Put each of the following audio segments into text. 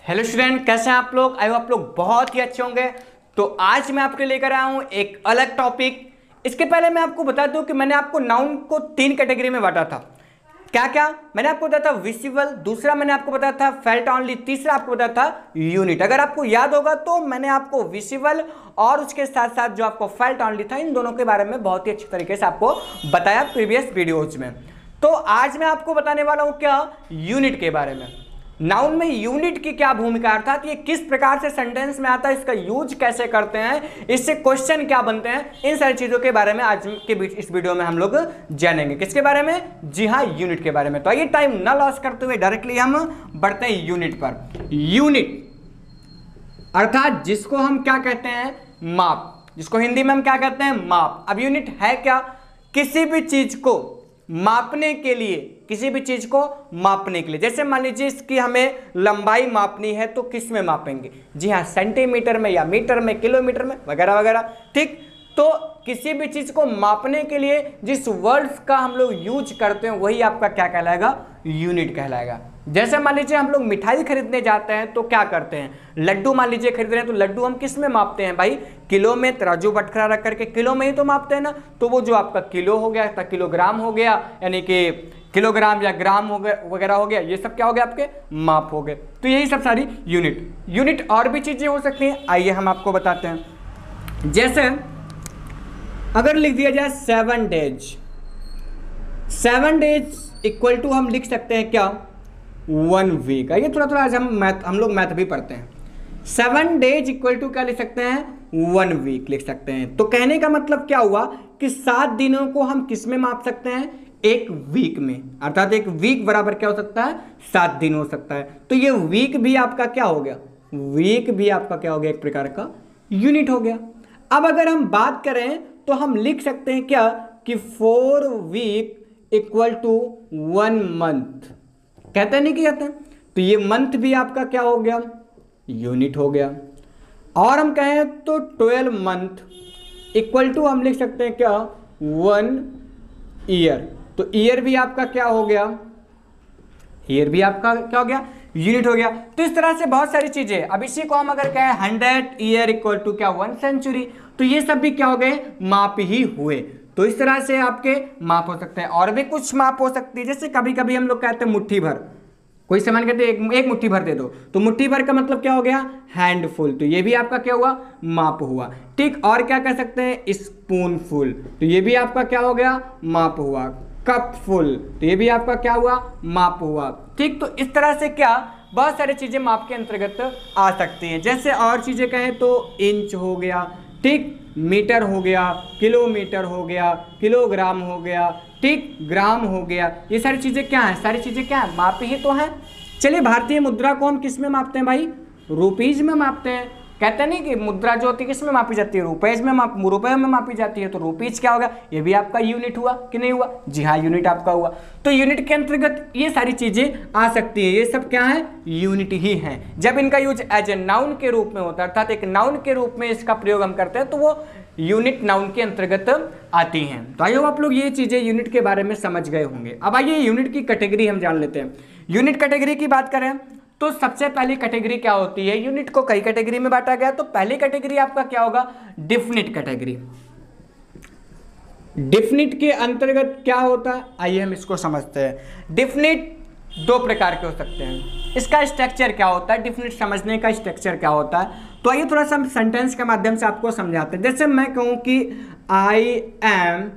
Hello student, कैसे हैं आप लोग? आई होप आप लोग बहुत ही अच्छे होंगे। तो आज मैं आपके लेकर आया हूं एक अलग टॉपिक। इसके पहले मैं आपको बता दूं कि मैंने आपको नाउन को 3 कैटेगरी में बांटा था। क्या क्या मैंने आपको बताया था? विजिबल, दूसरा मैंने आपको बताया था फेल्ट ऑनली, तीसरा आपको बताया था यूनिट। अगर आपको याद होगा तो मैंने आपको विजिबल और उसके साथ साथ जो आपको फेल्ट ऑनली था, इन दोनों के बारे में बहुत ही अच्छी तरीके से आपको बताया प्रीवियस वीडियोज में। तो आज मैं आपको बताने वाला हूं क्या, यूनिट के बारे में। नाउन में यूनिट की क्या भूमिका, अर्थात ये किस प्रकार से सेंटेंस में आता है, इसका यूज कैसे करते हैं, इससे क्वेश्चन क्या बनते हैं, इन सारी चीजों के बारे में आज के बीच इस वीडियो में हम लोग जानेंगे। किसके बारे में? जी हाँ, यूनिट के बारे में। तो आइए टाइम ना लॉस करते हुए डायरेक्टली हम बढ़ते हैं यूनिट पर। यूनिट अर्थात जिसको हम क्या कहते हैं, माप, जिसको हिंदी में हम क्या कहते हैं, माप। अब यूनिट है क्या? किसी भी चीज को मापने के लिए, किसी भी चीज को मापने के लिए, जैसे मान लीजिए इसकी हमें लंबाई मापनी है तो किस में मापेंगे? जी हाँ, सेंटीमीटर में या मीटर में, किलोमीटर में, वगैरह वगैरह। ठीक, तो किसी भी चीज को मापने के लिए जिस वर्ड्स का हम लोग यूज करते हैं वही आपका क्या कहलाएगा? यूनिट कहलाएगा। जैसे मान लीजिए हम लोग मिठाई खरीदने जाते हैं तो क्या करते हैं? लड्डू मान लीजिए खरीद रहे हैं तो लड्डू हम किस में मापते हैं भाई? किलो में, तराजू बटखरा रख करके किलो में ही तो मापते हैं ना। तो वो जो आपका किलो हो गया, किलोग्राम हो गया, यानी कि किलोग्राम या ग्राम हो गया, वगैरह हो गया, ये सब क्या हो गया? आपके माप हो गए। तो यही सब सारी यूनिट। यूनिट और भी चीजें हो सकती हैं, आइए हम आपको बताते हैं। जैसे अगर लिख दिया जाए 7 डेज, 7 डेज इक्वल टू हम लिख सकते हैं क्या? 1 वीक। आइए थोड़ा थोड़ा आज हम लोग मैथ भी पढ़ते हैं। 7 डेज इक्वल टू क्या लिख सकते हैं? 1 वीक लिख सकते हैं। तो कहने का मतलब क्या हुआ कि 7 दिनों को हम किस में माप सकते हैं? एक वीक में। अर्थात एक वीक बराबर क्या हो सकता है? 7 दिन हो सकता है। तो ये वीक भी आपका क्या हो गया? वीक भी आपका क्या हो गया? एक प्रकार का यूनिट हो गया। अब अगर हम बात करें तो हम लिख सकते हैं क्या कि 4 वीक इक्वल टू 1 मंथ। कहते नहीं कि कहते हैं? तो ये मंथ भी आपका क्या हो गया? यूनिट हो गया। और हम कहें तो 12 मंथ इक्वल टू हम लिख सकते हैं क्या? 1 ईयर। तो ईयर भी आपका क्या हो गया? ईयर भी आपका क्या हो गया? यूनिट हो गया। तो इस तरह से बहुत सारी चीजें। अब इसी को हम अगर कहें 100 ईयर इक्वल टू क्या? 1 सेंचुरी। तो ये सब भी क्या हो गए? माप ही हुए। तो इस तरह से आपके माप हो सकते हैं। और भी कुछ माप हो सकती है, जैसे कभी कभी हम लोग कहते हैं मुट्ठी भर। कोई सामान कहते हैं एक मुट्ठी भर दे दो, तो मुट्ठी भर का मतलब क्या हो गया? हैंडफुल। तो ये भी आपका क्या हुआ? माप हुआ। ठीक, और क्या कह सकते हैं? स्पूनफुल। तो ये भी आपका क्या हो गया? माप हुआ। कप फुल, तो ये भी आपका क्या हुआ? माप हुआ। ठीक, तो इस तरह से क्या बहुत सारी चीजें माप के अंतर्गत आ सकती हैं। जैसे और चीजें कहें तो इंच हो गया, ठीक, मीटर हो गया, किलोमीटर हो गया, किलोग्राम हो गया, ठीक, ग्राम हो गया। ये सारी चीजें क्या हैं? सारी चीजें क्या है? माप ही तो हैं। चलिए, भारतीय मुद्रा को हम किस में मापते हैं भाई? रुपीज में मापते हैं। कहते नहीं कि मुद्रा जो होती है किस में मापी जाती है? रुपए में मापी जाती है। तो रुपीज क्या होगा? ये भी आपका यूनिट हुआ कि नहीं हुआ? जी हाँ, यूनिट आपका हुआ। तो यूनिट के अंतर्गत ये सारी चीजें आ सकती है। ये सब क्या है? यूनिट ही हैं। जब इनका यूज एज ए नाउन के रूप में होता है, अर्थात एक नाउन के रूप में इसका प्रयोग हम करते हैं, तो वो यूनिट नाउन के अंतर्गत आती हैं। तो आइए आप लोग ये चीजें यूनिट के बारे में समझ गए होंगे। अब आइए यूनिट की कैटेगरी हम जान लेते हैं। यूनिट कैटेगरी की बात करें तो सबसे पहली कैटेगरी क्या होती है? यूनिट को कई कैटेगरी में बांटा गया। तो पहली कैटेगरी आपका क्या होगा? Definite category. डिफिनिट के अंतर्गत क्या होता है? आइए हम इसको समझते हैं। डिफिनिट 2 प्रकार के हो सकते हैं। इसका स्ट्रक्चर क्या होता है? डिफिनिट समझने का स्ट्रक्चर क्या होता है? तो आइए थोड़ा सा हम सेंटेंस के माध्यम से आपको समझाते हैं। जैसे मैं कहूं कि आई एम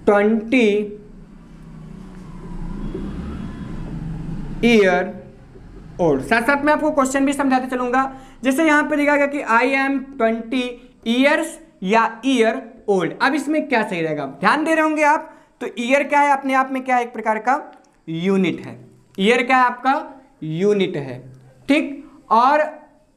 20 ईयर ओल्ड। साथ साथ मैं आपको क्वेश्चन भी समझाते चलूंगा। जैसे यहां पे लिखा गया कि आई एम 20 ईयर्स या ईयर ओल्ड। अब इसमें क्या सही रहेगा? ध्यान दे रहे होंगे आप। तो ईयर क्या है? अपने आप में क्या है? एक प्रकार का यूनिट है। ईयर क्या है? आपका यूनिट है। ठीक, और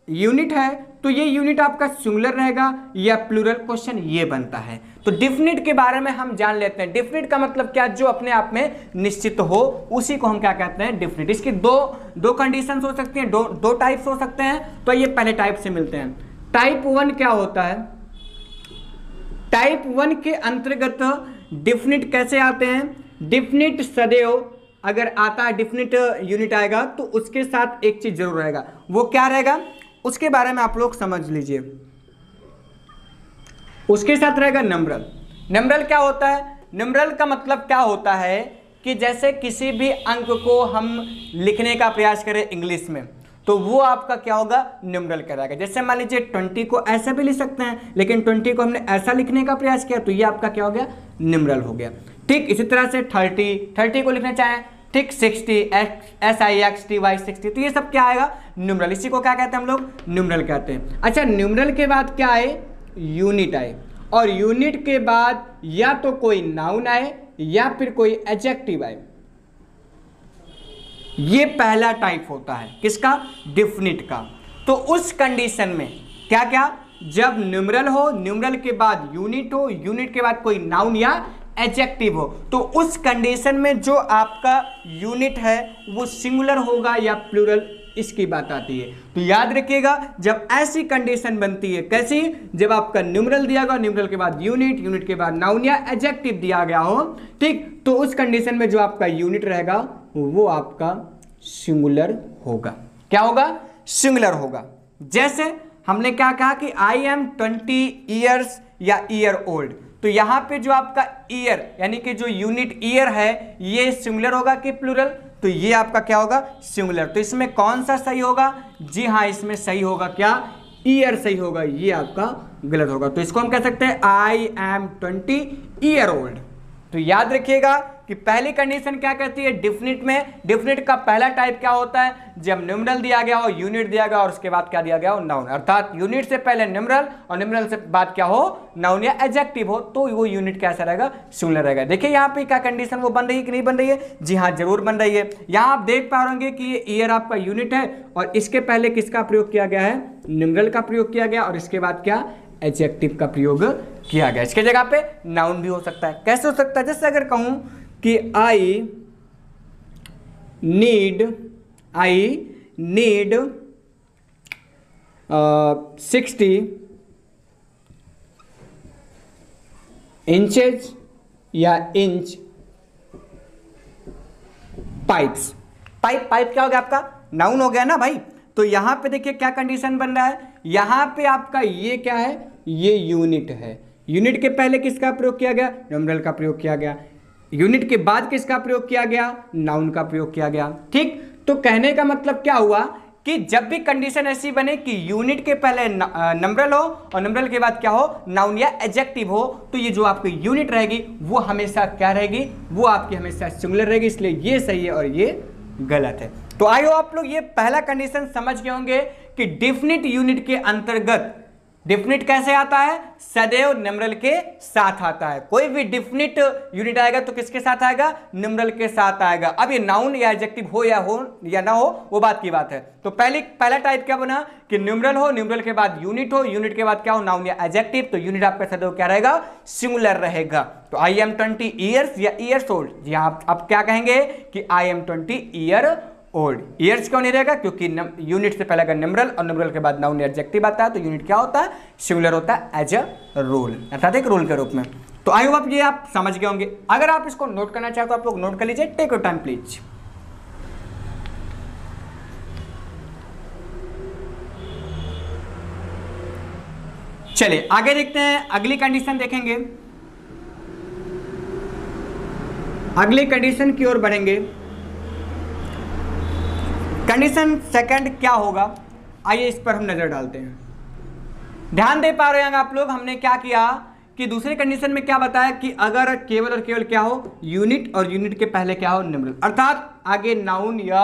यूनिट है तो ये यूनिट आपका सिंगुलर रहेगा या प्लूरल? क्वेश्चन ये बनता है। तो डिफिनिट के बारे में हम जान लेते हैं। डिफिनिट का मतलब क्या? जो अपने आप में निश्चित हो, उसी को हम क्या कहते हैं? डिफिनिट। इसकी दो कंडीशंस हो सकती हैं, दो टाइप्स हो सकते हैं। तो ये पहले टाइप से मिलते हैं। टाइप 1 क्या होता है? टाइप 1 के अंतर्गत डिफिनिट कैसे आते हैं? डिफिनिट सदैव अगर आता है डिफिनिट यूनिट आएगा तो उसके साथ एक चीज जरूर रहेगा, वो क्या रहेगा उसके बारे में आप लोग समझ लीजिए। उसके साथ रहेगा न्यूमरल। न्यूमरल क्या होता है? न्यूमरल का मतलब क्या होता है कि जैसे किसी भी अंक को हम लिखने का प्रयास करें इंग्लिश में तो वो आपका क्या होगा, न्यूमरल कहलाएगा। जैसे मान लीजिए 20 को ऐसे भी लिख सकते हैं, लेकिन 20 को हमने ऐसा लिखने का प्रयास किया तो ये आपका क्या हो गया, न्यूमरल हो गया। ठीक इसी तरह से 30 को लिखना चाहें, ठीक 60 SIXTY 60, तो ये सब क्या आएगा, न्यूमरल। इसी को क्या कहते हैं हम लोग, न्यूमरल कहते हैं। अच्छा, न्यूमरल के बाद क्या आए, यूनिट आए, और यूनिट के बाद या तो कोई नाउन आए या फिर कोई एडजेक्टिव आए। ये पहला टाइप होता है किसका, डिफिनिट का। तो उस कंडीशन में क्या क्या, जब न्यूमरल हो, न्यूमरल के बाद यूनिट हो, यूनिट के बाद कोई नाउन या एडजेक्टिव हो, तो उस कंडीशन में जो आपका यूनिट है वो सिंगुलर होगा या प्लूरल, इसकी बात आती है। तो याद रखिएगा जब ऐसी कंडीशन बनती है, कैसी, जब आपका न्यूमरल दिया गया, न्यूमरल के बाद यूनिट, यूनिट के बाद नाउन या एडजेक्टिव दिया गया हो, ठीक, तो उस कंडीशन में जो आपका यूनिट रहेगा वो आपका सिंगुलर होगा। क्या होगा, सिंगुलर होगा। जैसे हमने क्या कहा कि आई एम 20 ईयर्स या ईयर ओल्ड, तो यहां पे जो आपका ईयर यानी कि जो यूनिट ईयर है ये सिंगुलर होगा कि प्लूरल, तो ये आपका क्या होगा, सिंगुलर। तो इसमें कौन सा सही होगा, जी हाँ इसमें सही होगा क्या, ईयर सही होगा, ये आपका गलत होगा। तो इसको हम कह सकते हैं आई एम 20 ईयर ओल्ड। तो याद रखिएगा कि पहली कंडीशन क्या कहती है, डिफिनिट में, डिफिनिट का पहला टाइप क्या होता है, जब न्यूमरल दिया गया हो, यूनिट दिया गया और उसके बाद क्या दिया गया हो, नाउन, अर्थात यूनिट से पहले न्यूमरल और न्यूमरल से बाद क्या हो, नाउन या एडजेक्टिव हो, तो वो यूनिट कैसा रहेगा, सिंगुलर रहेगा। देखिए यहाँ पे क्या कंडीशन वो बन रही है कि नहीं बन रही है, जी हाँ जरूर बन रही है। यहाँ आप देख पा रहे कि ये ईयर आपका यूनिट है और इसके पहले किसका प्रयोग किया गया है, न्यूमरल का प्रयोग किया गया, और इसके बाद क्या, एडजेक्टिव का प्रयोग किया गया। इसके जगह पे नाउन भी हो सकता है। कैसे हो सकता है, जैसे अगर कहूं कि आई नीड 60 इंचेज या इंच पाइप्स। पाइप क्या हो गया आपका, नाउन हो गया ना भाई। तो यहां पे देखिए क्या कंडीशन बन रहा है, यहां पे आपका ये क्या है, ये यूनिट है। यूनिट के पहले किसका प्रयोग किया गया, न्यूमरल का प्रयोग किया गया। यूनिट के बाद किसका प्रयोग किया गया, नाउन का प्रयोग किया गया। ठीक, तो कहने का मतलब क्या हुआ कि जब भी कंडीशन ऐसी बने कि यूनिट के पहले नंबरल हो और नंबरल के बाद क्या हो, नाउन या एडजेक्टिव हो, तो ये जो आपकी यूनिट रहेगी वो हमेशा क्या रहेगी, वो आपकी हमेशा सिंगुलर रहेगी। इसलिए ये सही है और ये गलत है। तो आई हो आप लोग ये पहला कंडीशन समझ गए होंगे कि डिफिनिट यूनिट के अंतर्गत डिफिनिट कैसे आता है, सदैव न्यूमरल के साथ आता है। कोई भी डिफिनिट यूनिट आएगा तो किसके साथ आएगा, न्यूमरल के साथ आएगा। अब ये नाउन या एडजेक्टिव हो या ना हो वो बात की बात है। तो पहला टाइप क्या बना कि न्यूमरल हो, न्यूमरल के बाद यूनिट हो, यूनिट के बाद क्या हो, नाउन या एडजेक्टिव, तो यूनिट आपका सदैव क्या रहेगा, सिंगुलर रहेगा। तो आई एम 20 ईयर्स या ईयर्स ओल्ड, जी आप क्या कहेंगे कि I am 20 year old. Years क्यों नहीं रहेगा, क्योंकि यूनिट से पहले अगर न्यूमरल और न्यूमरल के बाद नाउन या एडजेक्टिव आता है तो यूनिट क्या होता है, सिंगुलर होता है एज अ रूल, अर्थात एक रूल के रूप में। तो आई होप ये आप समझ गए होंगे। अगर आप इसको नोट करना चाहे तो आप लोग नोट कर लीजिए, टेक योर टाइम प्लीज। चलिए आगे देखते हैं, अगली कंडीशन देखेंगे, अगली कंडीशन की ओर बढ़ेंगे। कंडीशन सेकंड क्या होगा, आइए इस पर हम नजर डालते हैं। ध्यान दे पा रहे हैं आप लोग, हमने क्या किया कि दूसरी कंडीशन में क्या बताया कि अगर केवल और केवल क्या हो, यूनिट और यूनिट के पहले क्या हो, न्यूमरल, अर्थात आगे नाउन या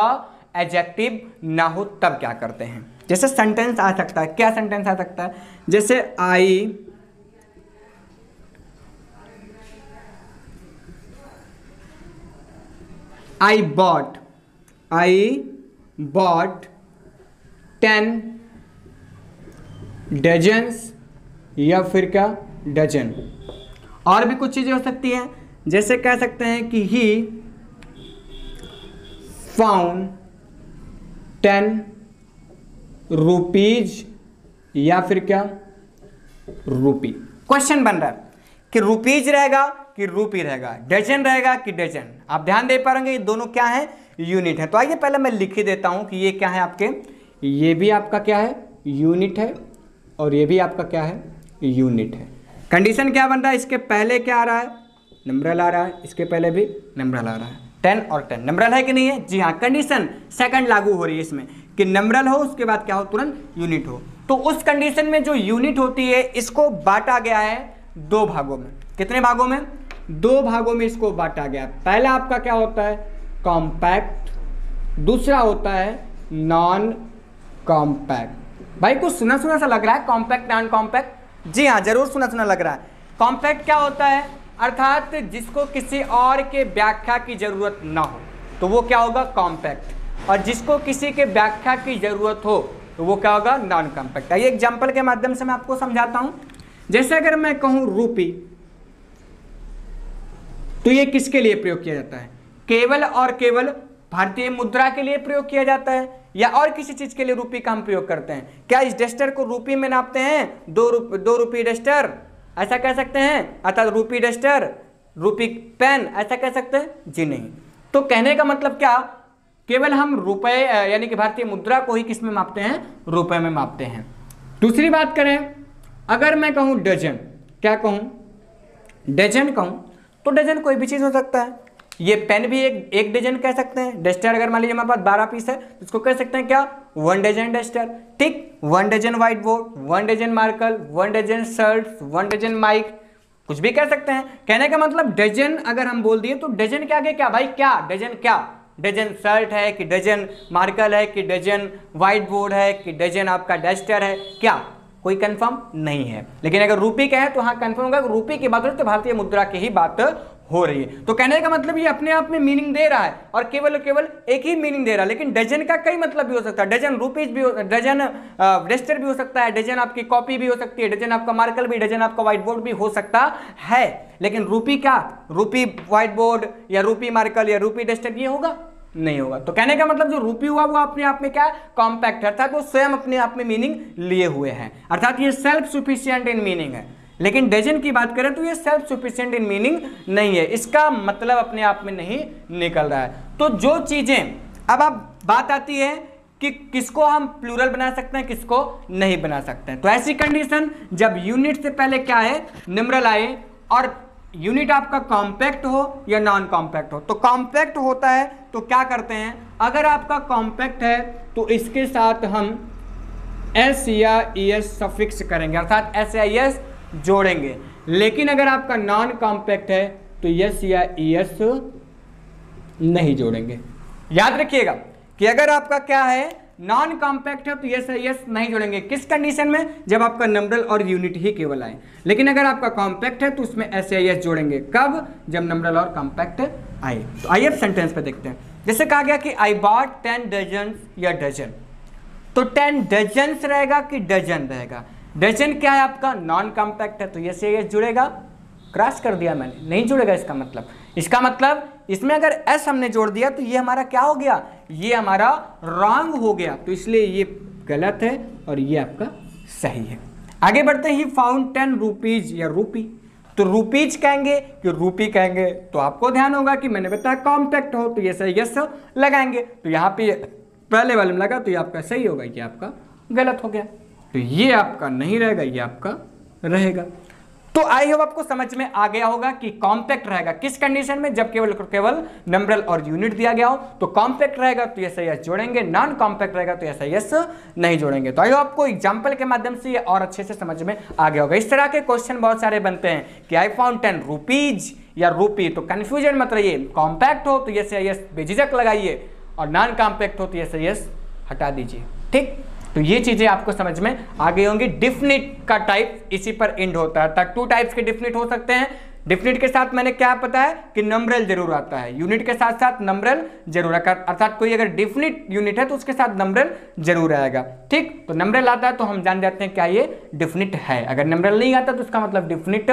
एडजेक्टिव ना हो, तब क्या करते हैं। जैसे सेंटेंस आ सकता है, क्या सेंटेंस आ सकता है, जैसे आई bought 10 डजन्स, या फिर क्या, डजन। और भी कुछ चीजें हो सकती हैं, जैसे कह सकते हैं कि ही फाउंड 10 रुपीज, या फिर क्या, रूपी। क्वेश्चन बन रहा है कि रुपीज रहेगा कि कि रूपी रहेगा, डजन रहेगा कि डजन। आप ध्यान दे पाएंगे ये दोनों क्या है, यूनिट है। तो आइए पहले मैं लिख ही देता हूं कि ये क्या है आपके, ये भी आपका क्या है, यूनिट है, और ये भी आपका क्या है, यूनिट है। कंडीशन क्या बन रहा है, इसके पहले क्या आ रहा है, नंबरल आ रहा है, इसके पहले भी नंबरल आ रहा है, 10 और 10 नंबरल है कि नहीं है, जी हाँ। कंडीशन सेकंड लागू हो रही है इसमें कि नंबरल हो उसके बाद क्या हो, तुरंत यूनिट हो। तो उस कंडीशन में जो यूनिट होती है इसको बांटा गया है दो भागों में। कितने भागों में, दो भागों में इसको बांटा गया। पहला आपका क्या होता है, कॉम्पैक्ट, दूसरा होता है नॉन कॉम्पैक्ट। भाई कुछ सुना सुना सा लग रहा है, कॉम्पैक्ट नॉन कॉम्पैक्ट, जी हाँ जरूर सुना सुना लग रहा है। कॉम्पैक्ट क्या होता है, अर्थात जिसको किसी और के व्याख्या की जरूरत ना हो तो वो क्या होगा, कॉम्पैक्ट, और जिसको किसी के व्याख्या की जरूरत हो तो वो क्या होगा, नॉन कॉम्पैक्ट। आइए एग्जांपल के माध्यम से मैं आपको समझाता हूं। जैसे अगर मैं कहूं रूपी, तो ये किसके लिए प्रयोग किया जाता है, केवल और केवल भारतीय मुद्रा के लिए प्रयोग किया जाता है, या और किसी चीज के लिए रूपी का हम प्रयोग करते हैं? क्या इस डस्टर को रूपी में नापते हैं, 2 रुपी डस्टर, ऐसा कह सकते हैं, अर्थात रूपी डस्टर, रूपी पेन, ऐसा कह सकते हैं? जी नहीं। तो कहने का मतलब क्या, केवल हम रुपए यानी कि भारतीय मुद्रा को ही किस में मापते हैं, रुपए में मापते हैं। दूसरी बात करें, अगर मैं कहूं डजन, क्या कहूं, डजन कहूं, तो डजन कोई भी चीज हो सकता है। ये पेन भी एक डजन कह सकते हैं। डस्टर अगर मान लीजिए हमारे पास 12 पीस है तो इसको कह सकते हैं क्या, 1 डजन डस्टर, ठीक। 1 dozen white board, 1 dozen marker, 1 dozen shirt, 1 dozen mic, कुछ भी कह सकते हैं। कहने का मतलब डजन अगर हम बोल दिए तो डजन के आगे क्या भाई, क्या डजन, क्या डजन शर्ट है कि डजन मार्कर है कि डजन व्हाइट बोर्ड है कि डजन आपका डस्टर है, क्या कोई कंफर्म नहीं है। लेकिन अगर रूपी का है तो हाँ कंफर्म होगा, रूपी की बात हो तो भारतीय मुद्रा की ही बात हो रही है। तो कहने का मतलब ये अपने आप में मीनिंग दे रहा है और केवल एक ही मीनिंग दे रहा है, लेकिन डजन का कई मतलब भी हो सकता है। डजन रुपीज भी, डजन डस्टर भी हो सकता है, डजन आपकी कॉपी भी हो सकती है, डजन आपका मार्कर भी, डजन आपका व्हाइट बोर्ड भी हो सकता है। लेकिन रूपी क्या, रूपी व्हाइट बोर्ड या रूपी मार्कर या रूपी डस्टर ये होगा नहीं होगा। तो कहने का मतलब जो रूपी हुआ वो अपने आप में क्या कॉम्पैक्ट है, अर्थात वो स्वयं अपने आप में मीनिंग लिए हुए हैं, अर्थात ये सेल्फ सफिशिएंट इन मीनिंग है। लेकिन डजन की बात करें तो ये सेल्फ सफिशिएंट इन मीनिंग नहीं है, इसका मतलब अपने आप में नहीं निकल रहा है। तो जो चीजें, अब बात आती है कि किसको हम प्लूरल बना सकते हैं, किसको नहीं बना सकते हैं। तो ऐसी कंडीशन जब यूनिट से पहले क्या है, न्यूमरल आए और यूनिट आपका कॉम्पैक्ट हो या नॉन कॉम्पैक्ट हो। तो कॉम्पैक्ट होता है तो क्या करते हैं, अगर आपका कॉम्पैक्ट है तो इसके साथ हम एस या एस सफिक्स करेंगे, अर्थात एस या एस जोड़ेंगे। लेकिन अगर आपका नॉन कॉम्पैक्ट है तो एस या एस नहीं जोड़ेंगे। याद रखिएगा कि अगर आपका क्या है, नॉन कॉम्पैक्ट है तो एस या एस नहीं जोड़ेंगे। किस कंडीशन में, जब आपका नंबरल और यूनिट ही केवल आए। लेकिन अगर आपका कॉम्पैक्ट है तो उसमें एस या एस जोड़ेंगे, कब, जब नंबरल और कॉम्पैक्ट आए। तो आइए अब सेंटेंस पे देखते हैं। जैसे कहा गया कि आई बॉट 10 डजन या डजन, तो 10 डजन्स रहेगा कि डजन रहेगा। डजन क्या है आपका, नॉन कॉम्पैक्ट है तो एस या एस जुड़ेगा, क्रॉस कर दिया मैंने, नहीं जुड़ेगा। इसका मतलब इसमें अगर एस हमने जोड़ दिया तो ये हमारा क्या हो गया, ये हमारा रॉन्ग हो गया, तो इसलिए ये गलत है और ये आपका सही है। आगे बढ़ते हैं, फाउंड 10 रुपीज या रूपी, तो रुपीज कहेंगे कि रूपी कहेंगे। तो आपको ध्यान होगा कि मैंने बताया कॉम्पैक्ट हो तो ये सही यस लगाएंगे, तो यहाँ पे पहले वाले में लगा तो ये आपका सही होगा, ये आपका गलत हो गया। तो ये आपका नहीं रहेगा, ये आपका रहेगा। तो आई होप आपको समझ में आ गया होगा कि कॉम्पैक्ट रहेगा किस कंडीशन में, जब केवल नंबरल और यूनिट दिया गया हो। तो कॉम्पैक्ट रहेगा तो एस एस जोड़ेंगे, नॉन कॉम्पैक्ट रहेगा तो एस एस नहीं जोड़ेंगे। तो आई होप आपको एग्जांपल के माध्यम से ये और अच्छे से समझ में आ गया होगा। इस तरह के क्वेश्चन बहुत सारे बनते हैं कि आई फाउंड 10 रुपीज या रूपी, तो कंफ्यूजन मत रहिए। कॉम्पैक्ट हो तो एस एस बेझिझक लगाइए और नॉन कॉम्पैक्ट हो तो एस एस हटा दीजिए, ठीक। तो ये चीजें आपको समझ में आ गई होंगी। डिफिनिट का टाइप इसी पर एंड होता है। 2 टाइप्स के डिफिनिट हो सकते हैं। डिफिनिट के साथ मैंने क्या पता है कि नंबरल जरूर आता है, यूनिट के साथ साथ नंबरल जरूर आता है, अर्थात कोई अगर डिफिनिट यूनिट है तो उसके साथ नंबरल जरूर आएगा, ठीक। तो नंबरल आता है तो हम जान जाते हैं क्या ये डिफिनिट है। अगर नंबरल नहीं आता तो उसका मतलब डिफिनिट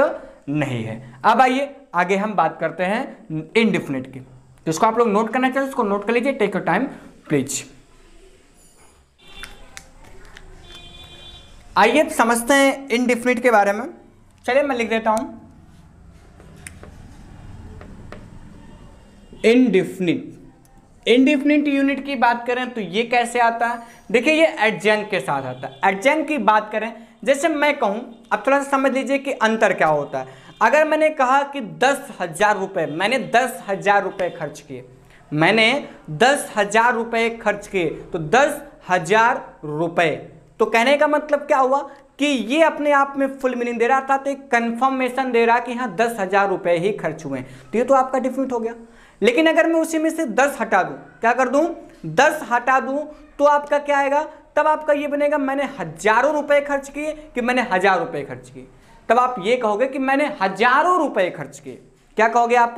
नहीं है। अब आइए आगे हम बात करते हैं इनडिफिनिट की। तो इसको आप लोग नोट करना चाहिए, उसको नोट कर लीजिए, टेक योर टाइम प्लीज। आइए समझते हैं इनडिफिनिट के बारे में। चलिए मैं लिख देता हूं इंडिफिनिट। इंडिफिनिट यूनिट की बात करें तो ये कैसे आता है, देखिए ये एडजंक्ट के साथ आता है। एडजंक्ट की बात करें, जैसे मैं कहूं, अब थोड़ा सा समझ लीजिए कि अंतर क्या होता है। अगर मैंने कहा कि 10,000 रुपये, मैंने 10,000 रुपये खर्च किए, मैंने 10,000 रुपये खर्च किए, तो 10,000 रुपये, तो कहने का मतलब क्या हुआ कि ये अपने आप में फुल मीनिंग दे रहा था, तो एक कंफर्मेशन दे रहा कि हाँ 10,000 रुपये ही खर्च हुए, तो ये तो आपका डिफिनिट हो गया। लेकिन अगर मैं उसी में से 10 हटा दूं, क्या कर दूं, 10 हटा दूं, तो आपका क्या आएगा, तब आपका ये बनेगा मैंने हजारों रुपए खर्च किए कि मैंने 1,000 रुपए खर्च किए। तब आप ये कहोगे कि मैंने हजारों रुपए खर्च किए। क्या कहोगे आप,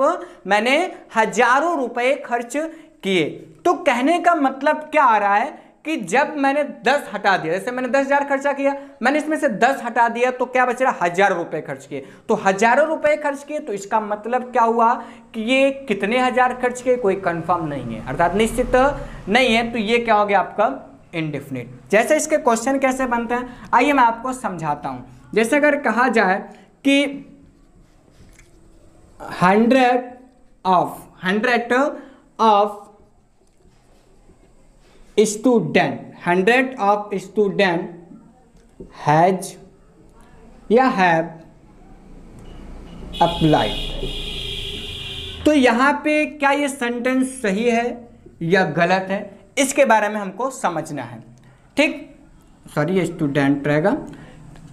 मैंने हजारों रुपए खर्च किए। तो कहने का मतलब क्या आ रहा है कि जब मैंने 10 हटा दिया, जैसे मैंने 10,000 खर्चा किया, मैंने इसमें से 10 हटा दिया, तो क्या बच रहा, 1,000 रुपए खर्च किए। तो हजारों रुपए खर्च किए, तो इसका मतलब क्या हुआ कि ये कितने हजार खर्च किए, कोई कंफर्म नहीं है, अर्थात निश्चित नहीं है। तो ये क्या हो गया आपका इंडेफिनिट। जैसे इसके क्वेश्चन कैसे बनते हैं, आइए मैं आपको समझाता हूं। जैसे अगर कहा जाए कि 100 ऑफ स्टूडेंट हैज या हैव अप्लाइड, तो यहां पे क्या ये सेंटेंस सही है या गलत है, इसके बारे में हमको समझना है। ठीक, सॉरी ये स्टूडेंट रहेगा।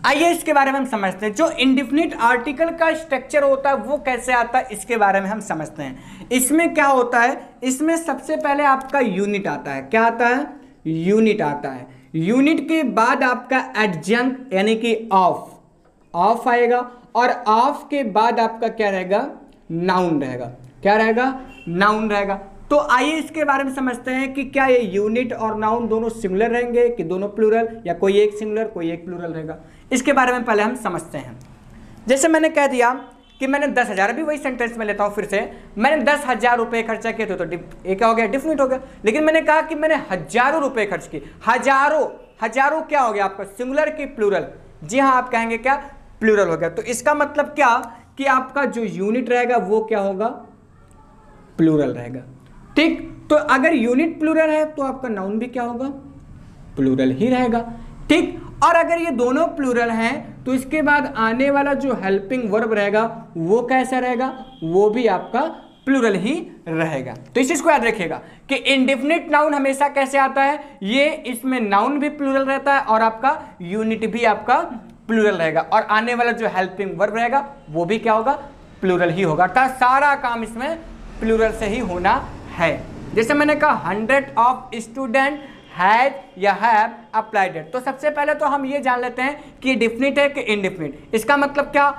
आइए इसके बारे में हम समझते हैं। जो इंडिफिनिट आर्टिकल का स्ट्रक्चर होता है वो कैसे आता है, इसके बारे में हम समझते हैं। इसमें क्या होता है, इसमें सबसे पहले आपका यूनिट आता है। क्या आता है, यूनिट आता है। यूनिट के बाद आपका एडजंक्ट यानी कि ऑफ आएगा, और ऑफ के बाद आपका क्या रहेगा, नाउन रहेगा। क्या रहेगा, नाउन रहेगा। तो आइए इसके बारे में समझते हैं कि क्या ये यूनिट और नाउन दोनों सिंगुलर रहेंगे कि दोनों प्लूरल, या कोई एक सिंगुलर कोई एक प्लूरल रहेगा। इसके बारे में पहले हम समझते हैं। जैसे मैंने कह दिया कि मैंने 10,000, अभी वही सेंटेंस में लेता हूं फिर से, मैंने 10,000 रुपये खर्चा किए थे, तो ये क्या हो गया, डिफिनिट हो गया। लेकिन मैंने कहा कि मैंने हजारों रुपये खर्च किए, हजारों क्या हो गया आपका, सिंगुलर की प्लूरल, जी हाँ आप कहेंगे क्या, प्लूरल हो गया। तो इसका मतलब क्या कि आपका जो यूनिट रहेगा वो क्या होगा, प्लूरल रहेगा। ठीक, तो अगर यूनिट प्लूरल है तो आपका नाउन भी क्या होगा, प्लूरल ही रहेगा। ठीक, और अगर ये दोनों प्लूरल हैं तो इसके बाद आने वाला जो हेल्पिंग वर्ब रहेगा वो कैसा रहेगा, वो भी आपका प्लूरल ही रहेगा। तो इस चीज को याद रखिएगा कि इंडेफिनिट नाउन हमेशा कैसे आता है, ये इसमें नाउन भी प्लूरल रहता है और आपका यूनिट भी आपका प्लूरल रहेगा, और आने वाला जो हेल्पिंग वर्ब रहेगा वो भी क्या होगा, प्लूरल ही होगा। अर्थात सारा काम इसमें प्लूरल से ही होना है। जैसे मैंने कहा 100 ऑफ स्टूडेंट हैज या हैव अप्लाइड इट, तो सबसे पहले तो हम ये जान लेते हैं कि डेफिनिट है कि इनडेफिनिट। इसका मतलब क्या,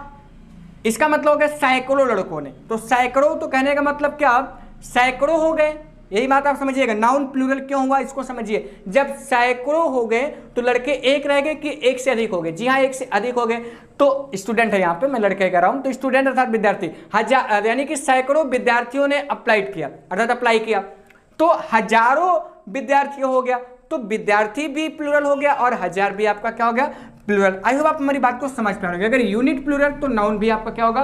इसका मतलब हो गया सैकड़ों लड़कों ने, तो सैकड़ों, तो कहने का मतलब क्या, सैकड़ों हो गए। यही बात आप समझिएगा, नाउन प्लूरल क्यों हुआ इसको समझिए। जब सैकड़ों हो गए तो लड़के एक रह गए कि एक से अधिक हो गए, जी हाँ एक से अधिक हो गए। तो स्टूडेंट है यहाँ पे, मैं लड़के कह रहा हूँ, तो स्टूडेंट अर्थात विद्यार्थी, हजार यानी कि सैकड़ों विद्यार्थियों ने अप्लाइड किया, अर्थात अप्लाई किया, तो हजारों विद्यार्थी हो गया, तो विद्यार्थी भी प्लूरल हो गया और हजार भी आपका क्या हो गया, प्लूरल। आई होप आप हमारी बात को समझ पाएंगे। अगर यूनिट प्लूरल तो नाउन भी आपका क्या होगा,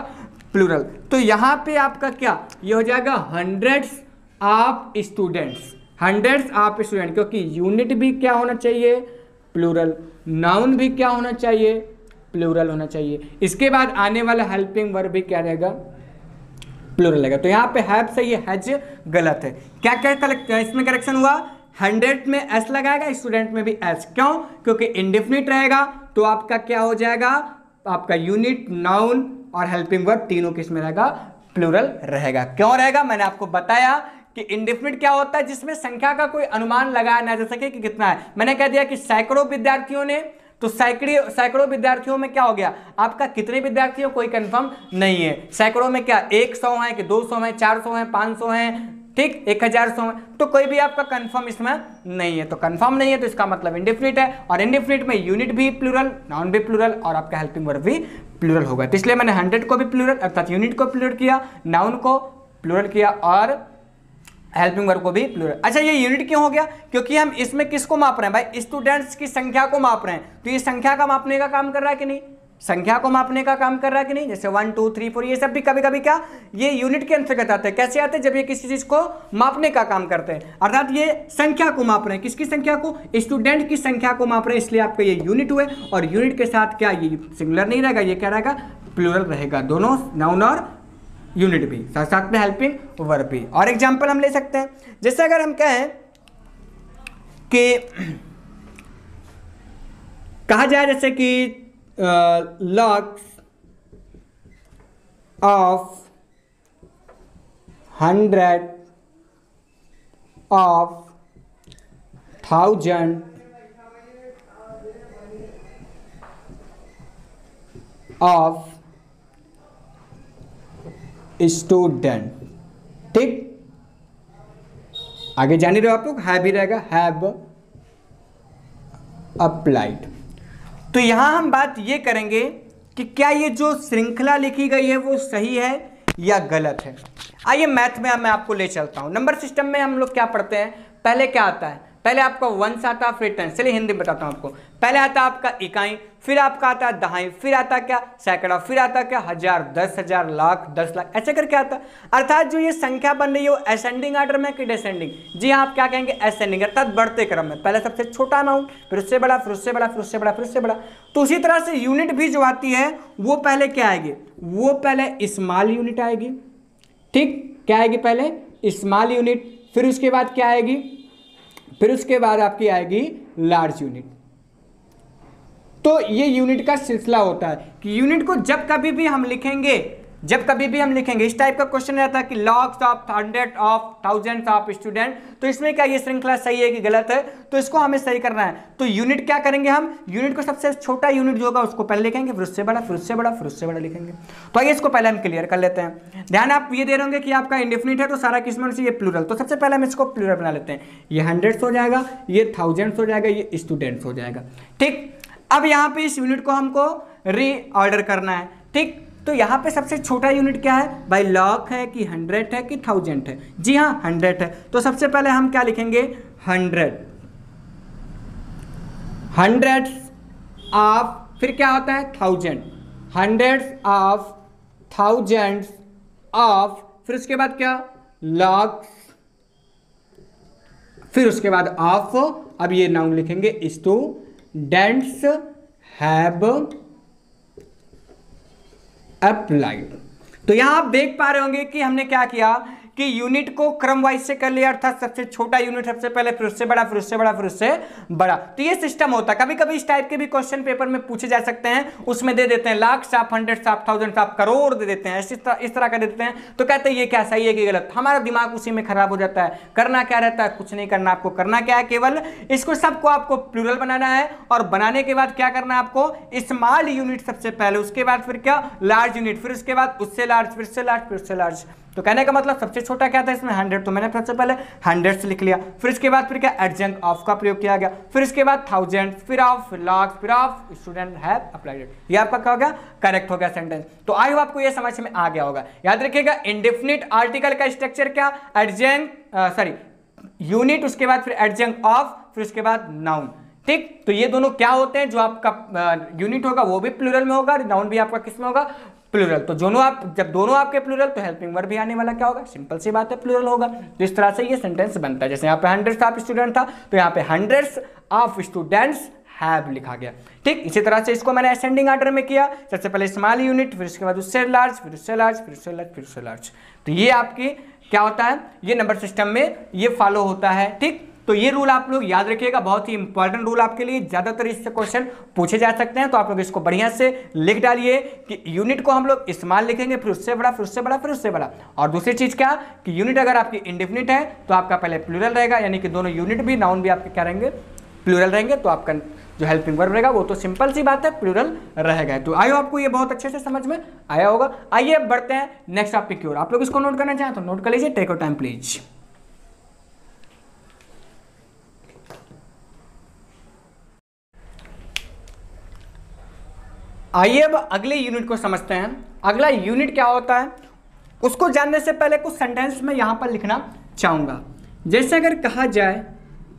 प्लूरल। तो यहाँ पे आपका क्या ये हो जाएगा, hundreds of students, hundreds of student, क्योंकि यूनिट भी क्या होना चाहिए, प्लूरल, नाउन भी क्या होना चाहिए, प्लूरल होना चाहिए। इसके बाद आने वाला हेल्पिंग वर्ब भी क्या रहेगा, प्लूरल रहेगा। तो यहाँ पे हैव सही है, हैज गलत है। क्या क्या इसमें करेक्शन हुआ, 100 में एस लगाएगा, स्टूडेंट में भी एस, क्यों, क्योंकि इंडेफिनिट रहेगा तो आपका क्या हो जाएगा, आपका यूनिट, नाउन और हेल्पिंग वर्ब तीनों किस में रहेगा, प्लूरल रहेगा। क्यों रहेगा, मैंने आपको बताया कि इंडेफिनिट क्या होता है, जिसमें संख्या का कोई अनुमान लगाया ना जा सके कि कितना है। मैंने कह दिया कि सैकड़ों विद्यार्थियों ने, तो सैकड़ों विद्यार्थियों में क्या हो गया, आपका कितने विद्यार्थियों कोई कंफर्म नहीं है। सैकड़ों में क्या 100 है कि 200 है, 400 है, 500 है, ठीक, 1000 है, तो कोई भी आपका कंफर्म इसमें नहीं है। तो कंफर्म नहीं है तो इसका मतलब इंडेफिनिट है, और इंडेफिनिट में यूनिट भी प्लूरल, नाउन भी प्लूरल और आपका हेल्पिंग वर्ब भी प्लूरल होगा। तो इसलिए मैंने 100 को भी प्लूरल अर्थात यूनिट को प्लूरल किया, नाउन को प्लूरल किया और हेल्पिंग वर्ब को भी प्लूरल। अच्छा ये यूनिट क्यों हो गया, क्योंकि हम इसमें किसको माप रहे हैं भाई, स्टूडेंट्स की संख्या को माप रहे हैं। तो ये संख्या का मापने का काम कर रहा है कि नहीं, संख्या को मापने का काम कर रहा है कि नहीं, जैसे 1 2 3 4 ये सब भी कभी कभी क्या ये यूनिट के अंतर्गत आते हैं। कैसे आते हैं, जब ये किसी चीज को मापने का काम करते हैं, अर्थात ये संख्या को माप रहे हैं। किसकी संख्या को, स्टूडेंट की संख्या को माप रहे हैं, इसलिए आपका ये यूनिट हुए। और यूनिट के साथ क्या ये सिंगुलर नहीं रहेगा, ये क्या रहेगा, प्लूरल रहेगा, दोनों नाउन और यूनिट भी, साथ साथ में हेल्पिंग वर्ब भी। और एग्जाम्पल हम ले सकते हैं, जैसे अगर हम कहें कि कहा जाए जैसे कि logs of 100 of 1000 of student, ठीक। आगे जान ही रहे हो आप लोग, हैव ही रहेगा, हैव अप्लाइड। तो यहां हम बात ये करेंगे कि क्या ये जो श्रृंखला लिखी गई है वो सही है या गलत है। आइए मैथ में मैं आपको ले चलता हूं। नंबर सिस्टम में हम लोग क्या पढ़ते हैं, पहले क्या आता है, पहले आपका वंश आता है, फिर टेंस। चलिए हिंदी में बताता हूं आपको। पहले आता है आपका इकाई, फिर आपका आता है दहाई, फिर आता क्या सैकड़ा, फिर आता क्या हजार, 10,000, लाख, 10 लाख, ऐसे करके आता है। अर्थात जो ये संख्या बन रही है वो असेंडिंग ऑर्डर में कि डिसेंडिंग, जी हाँ आप क्या कहेंगे असेंडिंग, अर्थात बढ़ते क्रम में, पहले सबसे छोटा अमाउंट, फिर उससे बड़ा, फिर उससे बड़ा, फिर उससे बड़ा, फिर उससे बड़ा। तो उसी तरह से यूनिट भी जो आती है वो पहले क्या आएगी, वो पहले स्मॉल यूनिट आएगी, ठीक। क्या आएगी, पहले स्मॉल यूनिट, फिर उसके बाद क्या आएगी, फिर उसके बाद आपकी आएगी लार्ज यूनिट। तो ये यूनिट का सिलसिला होता है कि यूनिट को जब कभी भी हम लिखेंगे, इस टाइप का क्वेश्चन रहता है कि logs of 100 of 1000 of student, तो इसमें क्या ये श्रृंखला सही है कि गलत है, तो इसको हमें सही करना है। तो यूनिट क्या करेंगे हम, यूनिट को सबसे छोटा यूनिट जो होगा उसको पहले लिखेंगे, फिर उससे बड़ा, फिर उससे बड़ा, फिर उससे बड़ा लिखेंगे। तो आइए इसको पहले हम क्लियर कर लेते हैं। ध्यान आप ये दे रहे होंगे कि आपका इंडेफिनिट है तो सारा किस्मों से ये प्लूरल, तो सबसे पहले हम इसको प्लूरल बना लेते हैं। ये 100 हो जाएगा, ये 1000 हो जाएगा, ये स्टूडेंट्स हो जाएगा, ठीक। अब यहाँ पे इस यूनिट को हमको रीऑर्डर करना है, ठीक। तो यहाँ पे सबसे छोटा यूनिट क्या है भाई, लाख है कि 100 है कि 1000 है, जी हाँ 100 है। तो सबसे पहले हम क्या लिखेंगे 100 ऑफ, फिर क्या होता है 1000, 100 ऑफ 1000 ऑफ, फिर उसके बाद क्या लाख, फिर उसके बाद ऑफ। अब ये नाउन लिखेंगे स्टूडेंट्स हैव अप्लाइड। तो यहां आप देख पा रहे होंगे कि हमने क्या किया कि यूनिट को क्रम वाइज से कर लिया, अर्थात सबसे छोटा यूनिट सबसे पहले, फिर उससे बड़ा, फिर उससे बड़ा, फिर उससे बड़ा। तो ये सिस्टम होता है। कभी कभी इस टाइप के भी क्वेश्चन पेपर में पूछे जा सकते हैं, उसमें दे देते हैं लाख साफ, 100 साफ, 1000 साफ, करोड़ दे देते हैं, इस तरह का दे देते हैं। तो कहते हैं ये क्या सही है कि गलत, हमारा दिमाग उसी में खराब हो जाता है। करना क्या रहता है, कुछ नहीं करना, आपको करना क्या है, केवल इसको सबको आपको प्लूरल बनाना है, और बनाने के बाद क्या करना है आपको, स्मॉल यूनिट सबसे पहले, उसके बाद फिर क्या लार्ज यूनिट, फिर उसके बाद उससे लार्ज, फिर से लार्ज, फिर से लार्ज। तो कहने का मतलब सबसे छोटा क्या था इसमें 100, तो मैंने सबसे पहले 100 से लिख लिया, फिर इसके बाद फिर क्या एडजंक्ट ऑफ का प्रयोग किया गया, फिर इसके बाद 1000, फिर ऑफ, फिर लाख, फिर ऑफ, स्टूडेंट हैव अप्लाइड। ये आपका क्या हो गया, करेक्ट हो गया सेंटेंस। तो आई होप आपको ये समझ में आ गया होगा। याद रखिएगा इंडेफिनिट आर्टिकल का स्ट्रक्चर क्या, एडजंक्ट यूनिट, उसके बाद फिर एडजंक्ट ऑफ, फिर उसके बाद नाउन, ठीक। तो ये दोनों क्या होते हैं, जो आपका यूनिट होगा वो भी प्लूरल में होगा, नाउन भी आपका किस में होगा, प्लूरल। तो जब दोनों आपके प्लूरल, तो हेल्पिंग वर्ब भी आने वाला क्या होगा, सिंपल सी बात है प्लूरल होगा। तो इस तरह से ये सेंटेंस बनता है। जैसे यहाँ पे 100 ऑफ स्टूडेंट था, तो यहाँ पे 100 ऑफ स्टूडेंट्स हैव लिखा गया, ठीक। इसी तरह से इसको मैंने असेंडिंग ऑर्डर में किया, सबसे पहले स्मॉल यूनिट, फिर उसके बाद उससे लार्ज, फिर उससे लार्ज, फिर उससे लार्ज, फिर उससे लार्ज। तो ये आपकी क्या होता है, ये नंबर सिस्टम में ये फॉलो होता है, ठीक। तो ये रूल आप लोग याद रखिएगा, बहुत ही इंपॉर्टेंट रूल आपके लिए, ज्यादातर इससे क्वेश्चन पूछे जा सकते हैं। तो आप लोग इसको बढ़िया से लिख डालिए कि यूनिट को हम लोग स्मॉल लिखेंगे, फिर उससे बड़ा, फिर उससे बड़ा, फिर उससे बड़ा। और दूसरी चीज क्या कि यूनिट अगर आपकी इंडेफिनिट है तो आपका पहले प्लूरल रहेगा, यानी कि दोनों यूनिट भी नाउन भी आपके क्या रहेंगे, प्लूरल रहेंगे। तो आपका जो हेल्पिंग वर्ब रहेगा वो तो सिंपल सी बात है प्लूरल रहेगा। तो आई होप आपको ये बहुत अच्छे से समझ में आया होगा। आइए अब बढ़ते हैं नेक्स्ट टॉपिक की ओर। आप लोग इसको नोट करना चाहें तो नोट कर लीजिए, टेक योर टाइम प्लीज। आइए अब अगले यूनिट को समझते हैं। अगला यूनिट क्या होता है उसको जानने से पहले कुछ सेंटेंस में यहां पर लिखना चाहूंगा। जैसे अगर कहा जाए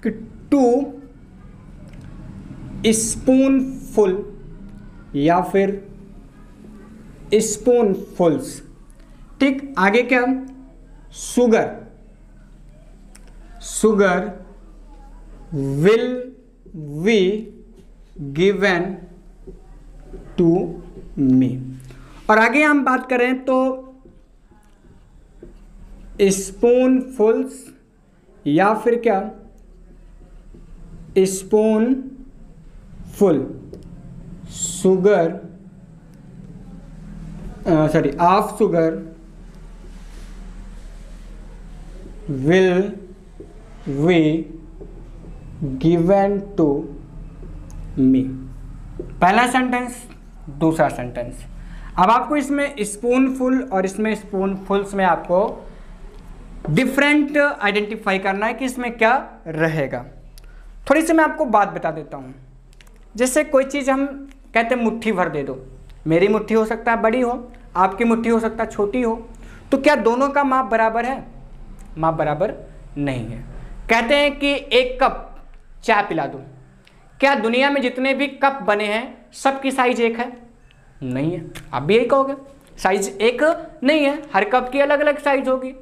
कि 2 स्पूनफुल या फिर स्पूनफुल्स। ठीक, आगे क्या, sugar, sugar will be given to me. और आगे हम बात करें तो स्पूनफुल्स या फिर क्या, spoon full sugar, of sugar will we given to me. पहला सेंटेंस, दूसरा सेंटेंस। अब आपको इसमें स्पूनफुल और इसमें स्पूनफुल्स में आपको डिफरेंट आइडेंटिफाई करना है कि इसमें क्या रहेगा। थोड़ी सी मैं आपको बात बता देता हूँ। जैसे कोई चीज़ हम कहते हैं मुट्ठी भर दे दो, मेरी मुट्ठी हो सकता है बड़ी हो, आपकी मुट्ठी हो सकता है छोटी हो, तो क्या दोनों का माप बराबर है? माप बराबर नहीं है। कहते हैं कि एक कप चाय पिला दो, क्या दुनिया में जितने भी कप बने हैं सबकी साइज एक है? नहीं है। आप भी यही कहोगे, साइज एक नहीं है, हर कप की अलग अलग साइज होगी।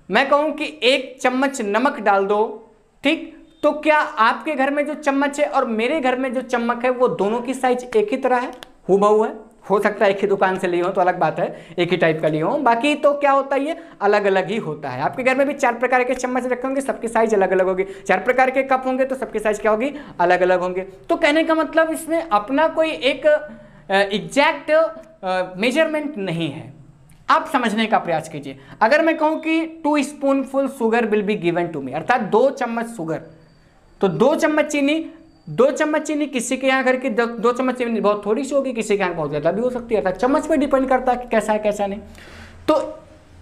मैं कहूँ कि एक चम्मच नमक डाल दो, ठीक, तो क्या आपके घर में जो चम्मच है और मेरे घर में जो चम्मच है वो दोनों की साइज एक ही तरह है, हूबहू है? हो सकता है एक ही दुकान से लिए हो तो अलग बात है, एक ही टाइप का लिए हो, बाकी तो क्या होता है ये अलग अलग ही होता है। आपके घर में भी 4 प्रकार के चम्मच रखे होंगे, सबकी साइज अलग अलग होगी। 4 प्रकार के कप होंगे तो सबकी साइज क्या होगी? अलग अलग होंगे। तो कहने का मतलब इसमें अपना कोई एक एग्जैक्ट मेजरमेंट नहीं है। आप समझने का प्रयास कीजिए। अगर मैं कहूं कि 2 spoonful sugar will be given to me, अर्थात 2 चम्मच शुगर, तो 2 चम्मच चीनी, 2 चम्मच चीनी किसी के यहाँ घर की 2 चम्मच चीनी बहुत थोड़ी सी होगी, किसी के यहाँ बहुत ज़्यादा भी हो सकती है। अर्थात चम्मच पे डिपेंड करता है कि कैसा है कैसा नहीं। तो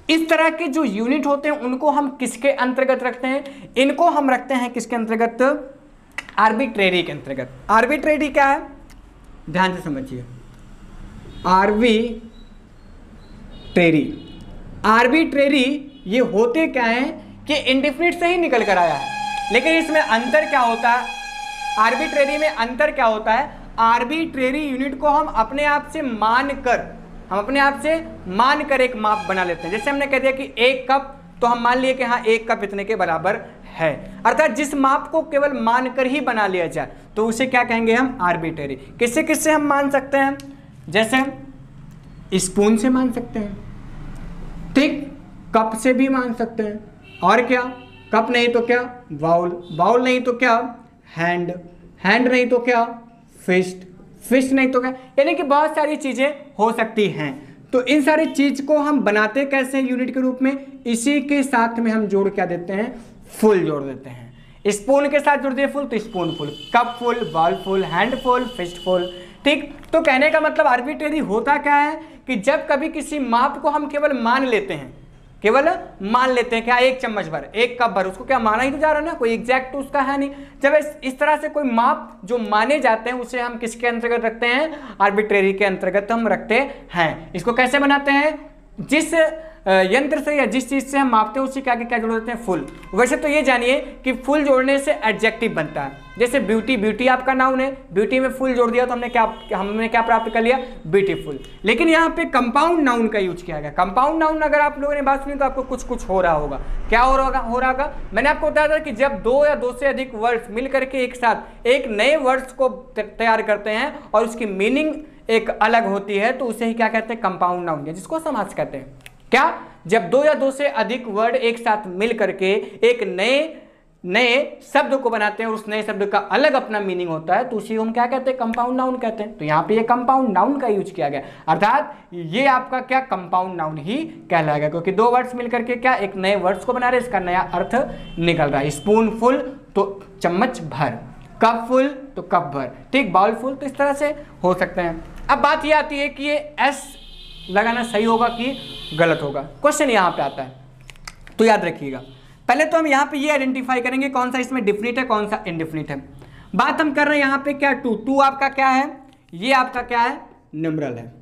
इस तरह के जो यूनिट होते हैं उनको हम किसके अंतर्गत रखते हैं? इनको हम रखते हैं किसके अंतर्गत? आर्बिट्रेरी के अंतर्गत। आर्बिट्रेरी क्या है? ध्यान से समझिए। आर्बिट्रेरी ये होते क्या हैं कि इंडेफिनिट से ही निकल कर आया है, लेकिन इसमें अंतर क्या होता है? आर्बिट्रेरी में अंतर क्या होता है? आर्बिट्रेरी यूनिट को हम अपने आप से मान कर एक माप बना लेते हैं। जैसे हमने कह दिया कि 1 कप, तो हम मान लिए कि हाँ 1 कप इतने के बराबर है। अर्थात जिस माप को केवल मानकर ही बना लिया जाए तो उसे क्या कहेंगे हम? आर्बिट्रेरी। किससे किससे हम मान सकते हैं? जैसे स्पून से मान सकते हैं, ठीक, कप से भी मान सकते हैं, और क्या? कप नहीं तो क्या? बाउल, बाउल नहीं तो क्या? हैंड, हैंड नहीं तो क्या? फिस्ट, फिस्ट नहीं तो क्या? यानी कि बहुत सारी चीजें हो सकती हैं। तो इन सारी चीज को हम बनाते कैसे हैं यूनिट के रूप में? इसी के साथ में हम जोड़ क्या देते हैं? फुल जोड़ देते हैं। स्पून के साथ जोड़ दिए फुल तो spoon full, cup full, bowl full, hand full, fist full, ठीक। तो कहने का मतलब आर्बिट्रेरी होता क्या है कि जब कभी किसी माप को हम केवल मान लेते हैं, क्या 1 चम्मच भर, 1 कप भर, उसको क्या माना ही तो जा रहा है ना, कोई एग्जैक्ट उसका है नहीं। जब इस तरह से कोई माप जो माने जाते हैं उसे हम किसके अंतर्गत रखते हैं? आर्बिट्रेरी के अंतर्गत हम रखते हैं। इसको कैसे बनाते हैं? जिस यंत्र से या जिस चीज से हम मापते हैं उसी के आगे क्या जोड़ देते हैं? फुल। वैसे तो ये जानिए कि फुल जोड़ने से एडजेक्टिव बनता है। जैसे ब्यूटी, ब्यूटी आपका नाउन है, ब्यूटी में फुल जोड़ दिया तो हमने क्या प्राप्त कर लिया? ब्यूटीफुल। लेकिन यहाँ पे कंपाउंड नाउन का यूज किया गया। कंपाउंड नाउन अगर आप लोगों ने बात सुनी तो आपको कुछ हो रहा होगा। क्या हो रहा होगा? मैंने आपको बताया था कि जब 2 या 2 से अधिक वर्ड्स मिल करके एक साथ एक नए वर्ड्स को तैयार करते हैं और उसकी मीनिंग एक अलग होती है तो उसे ही क्या कहते हैं? कंपाउंड नाउन, जिसको समास कहते हैं। क्या? जब 2 या 2 से अधिक वर्ड एक साथ मिल करके एक नए शब्द को बनाते हैं और उस नए शब्द का अलग अपना मीनिंग होता है तो उसी को हम क्या कहते हैं? कंपाउंड नाउन कहते हैं। तो यहाँ पे ये कंपाउंड नाउन का यूज किया गया, अर्थात ये आपका क्या कंपाउंड नाउन ही कहलाएगा, क्योंकि 2 वर्ड्स मिल करके क्या एक नए वर्ड्स को बना रहे, इसका नया अर्थ निकल रहा है। स्पून फुल तो चम्मच भर, कप फुल तो कप भर, ठीक, बाउल फुल, तो इस तरह से हो सकते हैं। अब बात ये आती है कि ये एस लगाना सही होगा कि गलत होगा, क्वेश्चन यहाँ पे आता है। तो याद रखिएगा, पहले तो हम यहाँ पे ये आइडेंटिफाई करेंगे कौन सा इसमें डिफिनिट है कौन सा इनडिफिनिट है। बात हम कर रहे हैं यहाँ पे क्या? टू आपका क्या है? ये आपका क्या है? न्यूमरल है,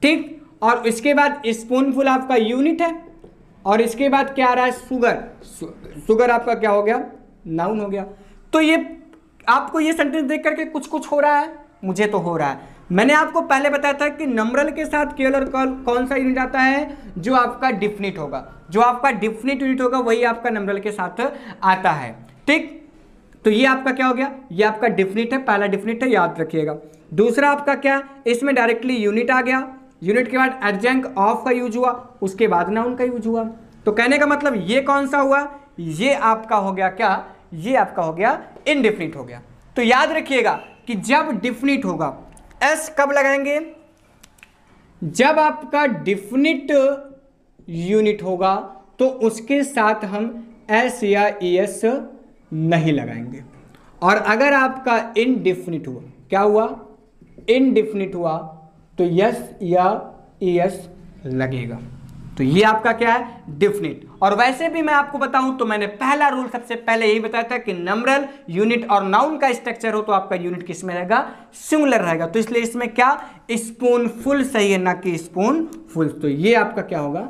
ठीक। और इसके बाद स्पूनफुल आपका यूनिट है और इसके बाद क्या आ रहा है? शुगर आपका क्या हो गया? नाउन हो गया। तो ये आपको ये सेंटेंस देख करके कुछ हो रहा है, मुझे तो हो रहा है। मैंने आपको पहले बताया था कि नंबरल के साथ केवल और कौन सा यूनिट आता है, जो आपका डिफिनिट होगा, जो आपका डिफिनिट यूनिट होगा वही आपका नंबरल के साथ आता है। ठीक, तो ये आपका क्या हो गया, ये आपका डिफिनिट है, पहला डिफिनिट है, याद रखिएगा। दूसरा आपका क्या, इसमें डायरेक्टली यूनिट आ गया, यूनिट के बाद एडजंक्ट ऑफ का यूज हुआ, उसके बाद नाउन का यूज हुआ। तो कहने का मतलब ये कौन सा हुआ, ये आपका हो गया क्या, ये आपका हो गया इनडिफिनिट हो गया। तो याद रखिएगा कि जब डिफिनिट होगा, एस कब लगाएंगे, जब आपका डिफिनिट यूनिट होगा तो उसके साथ हम एस या एस नहीं लगाएंगे। और अगर आपका इनडिफिनिट हुआ, क्या हुआ, इनडिफिनिट हुआ, तो यस या एस लगेगा। तो ये आपका क्या है, डिफिनिट। और वैसे भी मैं आपको बताऊं तो मैंने पहला रूल सबसे पहले यही बताया था कि नंबरल, यूनिट और नाउन का स्ट्रक्चर हो तो आपका यूनिट किस में रहेगा, सिंगुलर रहेगा। तो इसलिए इसमें क्या, स्पूनफुल सही है, ना कि स्पूनफुल। तो ये आपका क्या होगा,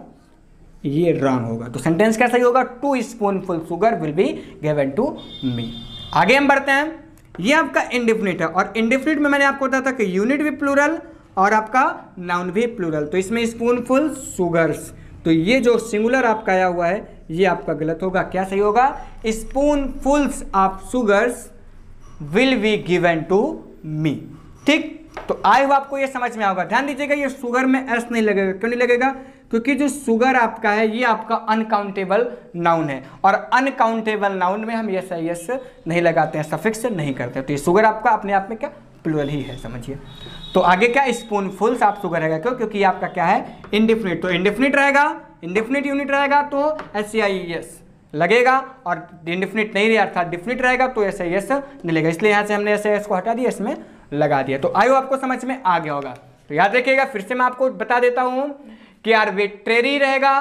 ये रॉन्ग होगा। तो सेंटेंस क्या सही होगा, 2 spoonful sugar will be given to me. आगे हम बढ़ते हैं, ये आपका इनडिफिनिट है, और इनडिफिनिट में मैंने आपको बताया था कि यूनिट भी प्लूरल और आपका नाउन भी प्लूरल। तो इसमें स्पूनफुल शुगर्स, तो ये जो सिंगुलर आपका आया हुआ है ये आपका गलत होगा। क्या सही होगा, spoonfuls of sugars will be given to me. ठीक, तो आई होप आपको ये समझ में आएगा। ध्यान दीजिएगा, ये शुगर में एस नहीं लगेगा। क्यों नहीं लगेगा, क्योंकि जो शुगर आपका है ये आपका अनकाउंटेबल नाउन है, और अनकाउंटेबल नाउन में हम यस यस नहीं लगाते हैं, सफिक्स नहीं करते। तो ये शुगर आपका अपने आप में क्या, प्लूरल ही है, समझिए। तो आगे क्या, स्पूनफुल्स ऑफ शुगर रहेगा। क्यों, क्योंकि आपका क्या है, इनडिफिनिट। तो इनडिफिनिट रहेगा, इनडिफिनिट यूनिट रहेगा तो एस या एस लगेगा, और इनडिफिनिट नहीं रहा अर्थात डिफिनिट रहेगा तो एस एस नहीं लगेगा। इसलिए यहाँ से हमने एस एस को हटा दिया, इसमें लगा दिया। तो आयो आपको समझ में आ गया होगा। तो याद रखिएगा, फिर से मैं आपको बता देता हूँ कि आर्बिट्रेरी रहेगा,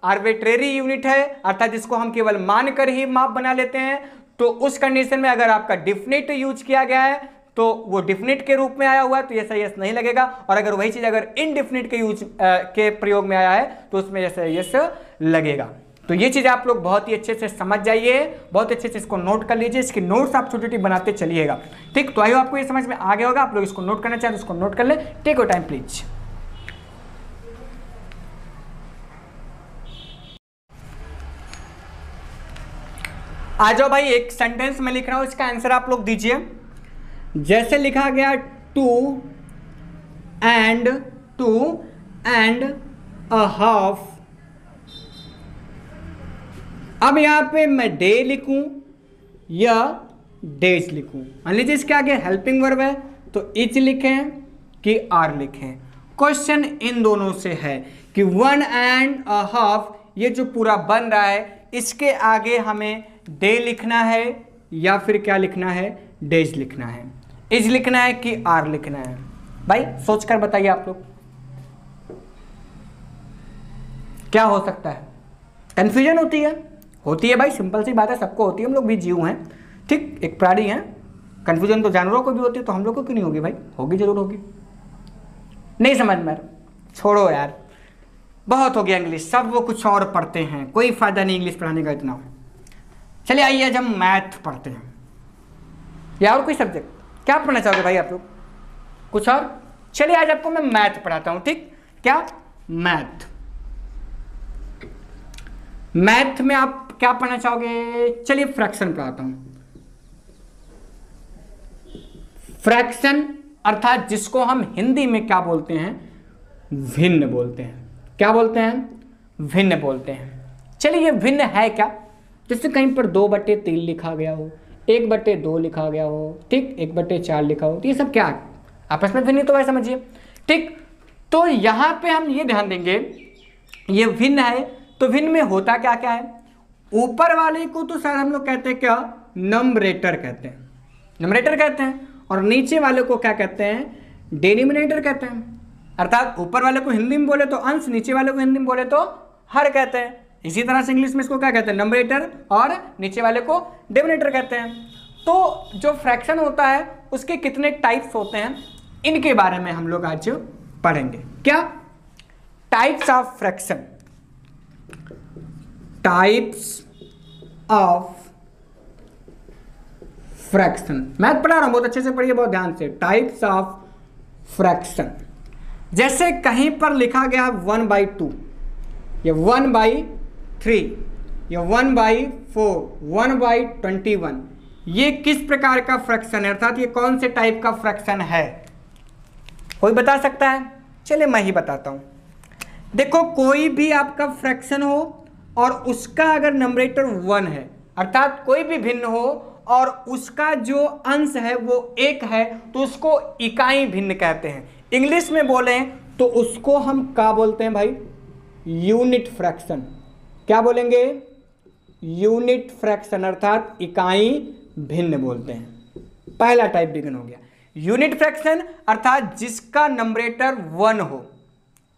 आर्बिट्रेरी यूनिट है, अर्थात जिसको हम केवल मानकर ही माप बना लेते हैं। तो उस कंडीशन में अगर आपका डिफिनिट यूज किया गया है तो वो डिफिनिट के रूप में आया हुआ है तो यस यस नहीं लगेगा, और अगर वही चीज अगर इनडिफिनिट के यूज के प्रयोग में आया है तो उसमें यस यस लगेगा। तो ये चीज आप लोग बहुत ही अच्छे से समझ जाइए, बहुत अच्छे से इसको नोट कर लीजिए, इसकी नोट्स आप छोटी छोटी बनाते चलिएगा। ठीक, तो आई आपको ये समझ में आ गया होगा। आप लोग इसको नोट करना चाहें तो इसको नोट कर ले, टेक योर टाइम प्लीज। आ जाओ भाई, एक सेंटेंस में लिख रहा हूं, इसका आंसर आप लोग दीजिए। जैसे लिखा गया टू एंड अ हाफ, अब यहां पे मैं डे लिखूं या डेज लिखूं। मान लीजिए इसके आगे हेल्पिंग वर्ब है तो इज लिखें कि आर लिखें। क्वेश्चन इन दोनों से है कि 1 एंड अ हाफ, ये जो पूरा बन रहा है इसके आगे हमें डे लिखना है या फिर क्या लिखना है, डेज लिखना है, इज लिखना है कि आर लिखना है। भाई सोचकर बताइए आप लोग क्या हो सकता है। कंफ्यूजन होती है भाई, सिंपल सी बात है, सबको होती है, हम लोग भी जीव हैं, ठीक, एक प्राणी हैं। कंफ्यूजन तो जानवरों को भी होती है, तो हम लोग को क्यों नहीं होगी भाई, होगी, जरूर होगी। नहीं समझ में, छोड़ो यार, बहुत हो गया इंग्लिश, सब वो कुछ और पढ़ते हैं, कोई फायदा नहीं इंग्लिश पढ़ाने का इतना। चलिए आइए आज हम मैथ पढ़ते हैं, या और कोई सब्जेक्ट, क्या पढ़ना चाहोगे भाई आप लोग, कुछ और? चलिए आज आपको मैं मैथ पढ़ाता हूं, ठीक, क्या, मैथ में आप क्या पढ़ना चाहोगे? चलिए फ्रैक्शन पढ़ाता हूं। फ्रैक्शन अर्थात जिसको हम हिंदी में क्या बोलते हैं, भिन्न बोलते हैं। क्या बोलते हैं? भिन्न बोलते हैं। चलिए ये भिन्न है क्या? जैसे कहीं पर 2/3 लिखा गया हो, 1/2 लिखा गया हो, ठीक, 1/4 लिखा हो, तो ये सब क्या है? आपस में भिन्न तो है, समझिए, ठीक। तो यहां पे हम ये ध्यान देंगे, ये भिन्न है तो भिन्न में होता क्या क्या है? ऊपर वाले को तो सर हम लोग कहते हैं क्या, नंबरेटर कहते हैं, नंबरेटर कहते हैं, और नीचे वाले को क्या कहते हैं, डिनोमिनेटर कहते हैं। अर्थात ऊपर वाले को हिंदी में बोले तो अंश, नीचे वाले को हिंदी में बोले तो हर कहते हैं। इसी तरह से इंग्लिश में इसको क्या कहते हैं, नंबरेटर, और नीचे वाले को डिनोमिनेटर कहते हैं। तो जो फ्रैक्शन होता है उसके कितने टाइप्स होते हैं, इनके बारे में हम लोग आज पढ़ेंगे। क्या? Types of fraction, types of fraction. Math पढ़ा रहा हूं, बहुत अच्छे से पढ़िए, बहुत ध्यान से। Types of fraction. जैसे कहीं पर लिखा गया 1/2, या 1/3, या 1/4, 1/21, ये किस प्रकार का फ्रैक्शन है, अर्थात ये कौन से टाइप का फ्रैक्शन है, कोई बता सकता है? चलिए मैं ही बताता हूं। देखो, कोई भी आपका फ्रैक्शन हो और उसका अगर नंबरेटर 1 है, अर्थात कोई भी भिन्न हो और उसका जो अंश है वो 1 है, तो उसको इकाई भिन्न कहते हैं। इंग्लिश में बोलें तो उसको हम क्या बोलते हैं भाई? Unit fraction. क्या बोलेंगे? यूनिट फ्रैक्शन, अर्थात इकाई भिन्न बोलते हैं। पहला टाइप बिगिन हो गया यूनिट फ्रैक्शन, अर्थात जिसका नंबरेटर 1 हो,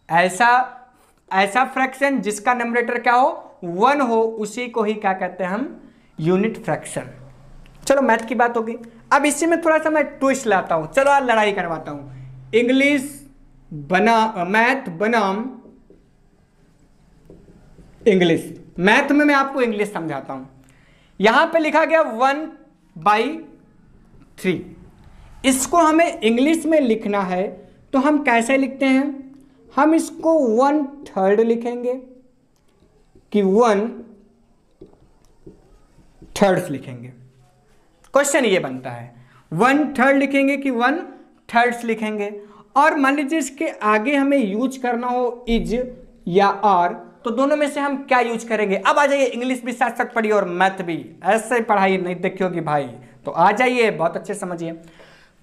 ऐसा फ्रैक्शन जिसका नंबरेटर क्या हो? 1 हो, उसी को ही क्या कहते हैं हम? Unit fraction. चलो मैथ की बात होगी। अब इसी में थोड़ा सा मैं ट्विस्ट लाता हूं, चलो आज लड़ाई करवाता हूं। इंग्लिश मैथ बनाम इंग्लिश। मैथ में मैं आपको इंग्लिश समझाता हूं। यहां पे लिखा गया 1/3, इसको हमें इंग्लिश में लिखना है तो हम कैसे लिखते हैं? हम इसको 1/3 लिखेंगे कि 1/3 लिखेंगे। क्वेश्चन ये बनता है 1/3 लिखेंगे कि 1/3 लिखेंगे। और मान लीजिए इसके आगे हमें यूज करना हो इज या आर, तो दोनों में से हम क्या यूज करेंगे? अब आ जाइए, इंग्लिश भी साथ साथ पढ़िए और मैथ भी। ऐसे पढ़ाई नहीं देखी होगी भाई, तो आ जाइए, बहुत अच्छे समझिए।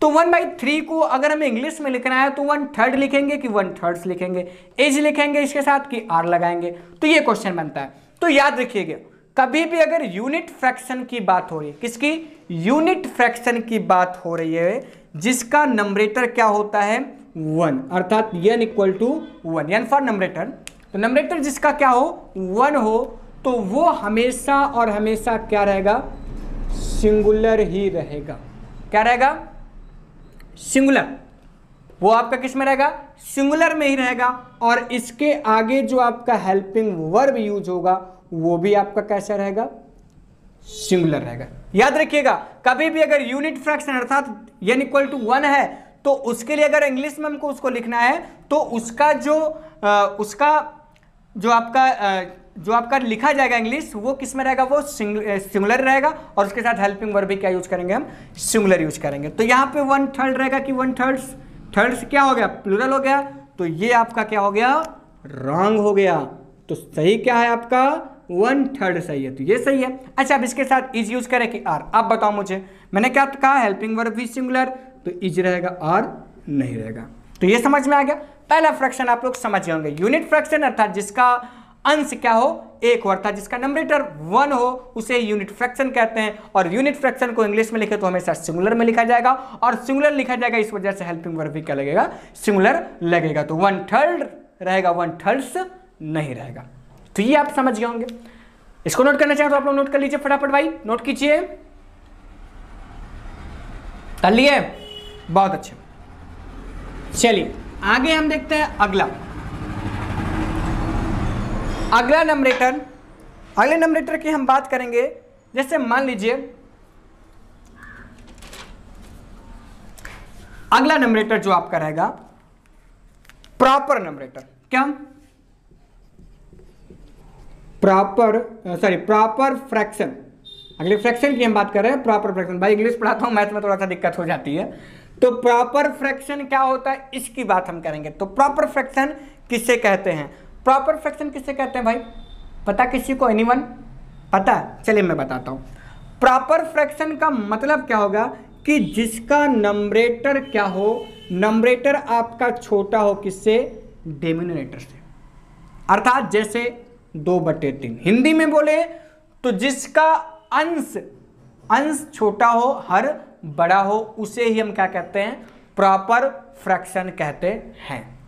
तो 1/3 को अगर हमें इंग्लिश में लिखना है तो 1/3 लिखेंगे कि 1/3 लिखेंगे, एज लिखेंगे इसके साथ कि आर लगाएंगे, तो ये क्वेश्चन बनता है। तो याद रखिएगा, कभी भी अगर यूनिट फ्रैक्शन की बात हो रही है, किसकी? यूनिट फ्रैक्शन की बात हो रही है, जिसका नंबरेटर क्या होता है? 1, अर्थात n = 1, n फॉर नंबरेटर। तो नंबरेटर जिसका क्या हो? 1 हो, तो वो हमेशा और हमेशा क्या रहेगा? सिंगुलर ही रहेगा। क्या रहेगा? सिंगुलर। वो आपका किस में रहेगा? सिंगुलर में ही रहेगा। और इसके आगे जो आपका हेल्पिंग वर्ब यूज होगा वो भी आपका कैसा रहेगा? सिंगुलर रहेगा। याद रखिएगा, कभी भी अगर यूनिट फ्रैक्शन अर्थात n = 1 है तो उसके लिए अगर इंग्लिश में हमको उसको लिखना है तो उसका जो आपका लिखा जाएगा इंग्लिश, वो किस में रहेगा? वो सिंगुलर रहेगा। और उसके साथ हेल्पिंग वर्ब भी क्या यूज करेंगे? हम सिंगुलर यूज करेंगे। तो यहाँ पे 1/3 रहेगा कि 1/3 थर्ड्स क्या हो गया? प्लूरल हो गया। तो ये आपका क्या हो गया? रॉन्ग हो गया। तो सही क्या है आपका? 1/3 सही है, तो ये सही है। अच्छा, अब इसके साथ इज यूज करें कि आर? आप बताओ मुझे, मैंने क्या कहा? हेल्पिंग वर्ब भी सिंगुलर, तो इज रहेगा, आर नहीं रहेगा। तो ये समझ में आ गया। पहला फ्रैक्शन आप लोग समझ होंगे, यूनिट फ्रैक्शन अर्थात जिसका अंश क्या हो? 1 हो, अर्थात जिसका नंबरेटर 1 हो उसे यूनिट फ्रैक्शन कहते हैं। और यूनिट फ्रैक्शन को इंग्लिश में लिखे तो हमेशा सिंगुलर में लिखा जाएगा, और सिंगुलर लिखा जाएगा इस वजह से हेल्पिंग वर्ब भी क्या लगेगा? सिंगुलर लगेगा। तो 1/3 रहेगा, 1/3 नहीं रहेगा। तो ये आप समझ गए होंगे। इसको नोट करना चाहें तो आप लोग नोट कर लीजिए फटाफट भाई, नोट कीजिए। कर लिए? बहुत अच्छे। चलिए आगे हम देखते हैं अगला नंबरेटर। अगले नंबरेटर की हम बात करेंगे। जैसे मान लीजिए अगला नंबरेटर जो आपका रहेगा प्रॉपर नंबरेटर। क्या? Proper fraction. अगले फ्रैक्शन की हम बात कर रहे हैं, प्रॉपर फ्रैक्शन। भाई इंग्लिश पढ़ाता हूं, मैथ में थोड़ा सा दिक्कत हो जाती है। तो प्रॉपर फ्रैक्शन क्या होता है इसकी बात हम करेंगे। तो प्रॉपर फ्रैक्शन किसे कहते हैं? प्रॉपर फ्रैक्शन किसे कहते हैं भाई? पता किसी को? एनीवन पता? चलिए मैं बताता हूं। प्रॉपर फ्रैक्शन का मतलब क्या होगा कि जिसका नंबरेटर क्या हो? नंबरेटर आपका छोटा हो किससे? डिनोमिनेटर से। अर्थात जैसे 2/3। हिंदी में बोले तो जिसका अंश छोटा हो, हर बड़ा हो, उसे ही हम क्या कहते हैं? प्रॉपर फ्रैक्शन कहते हैं।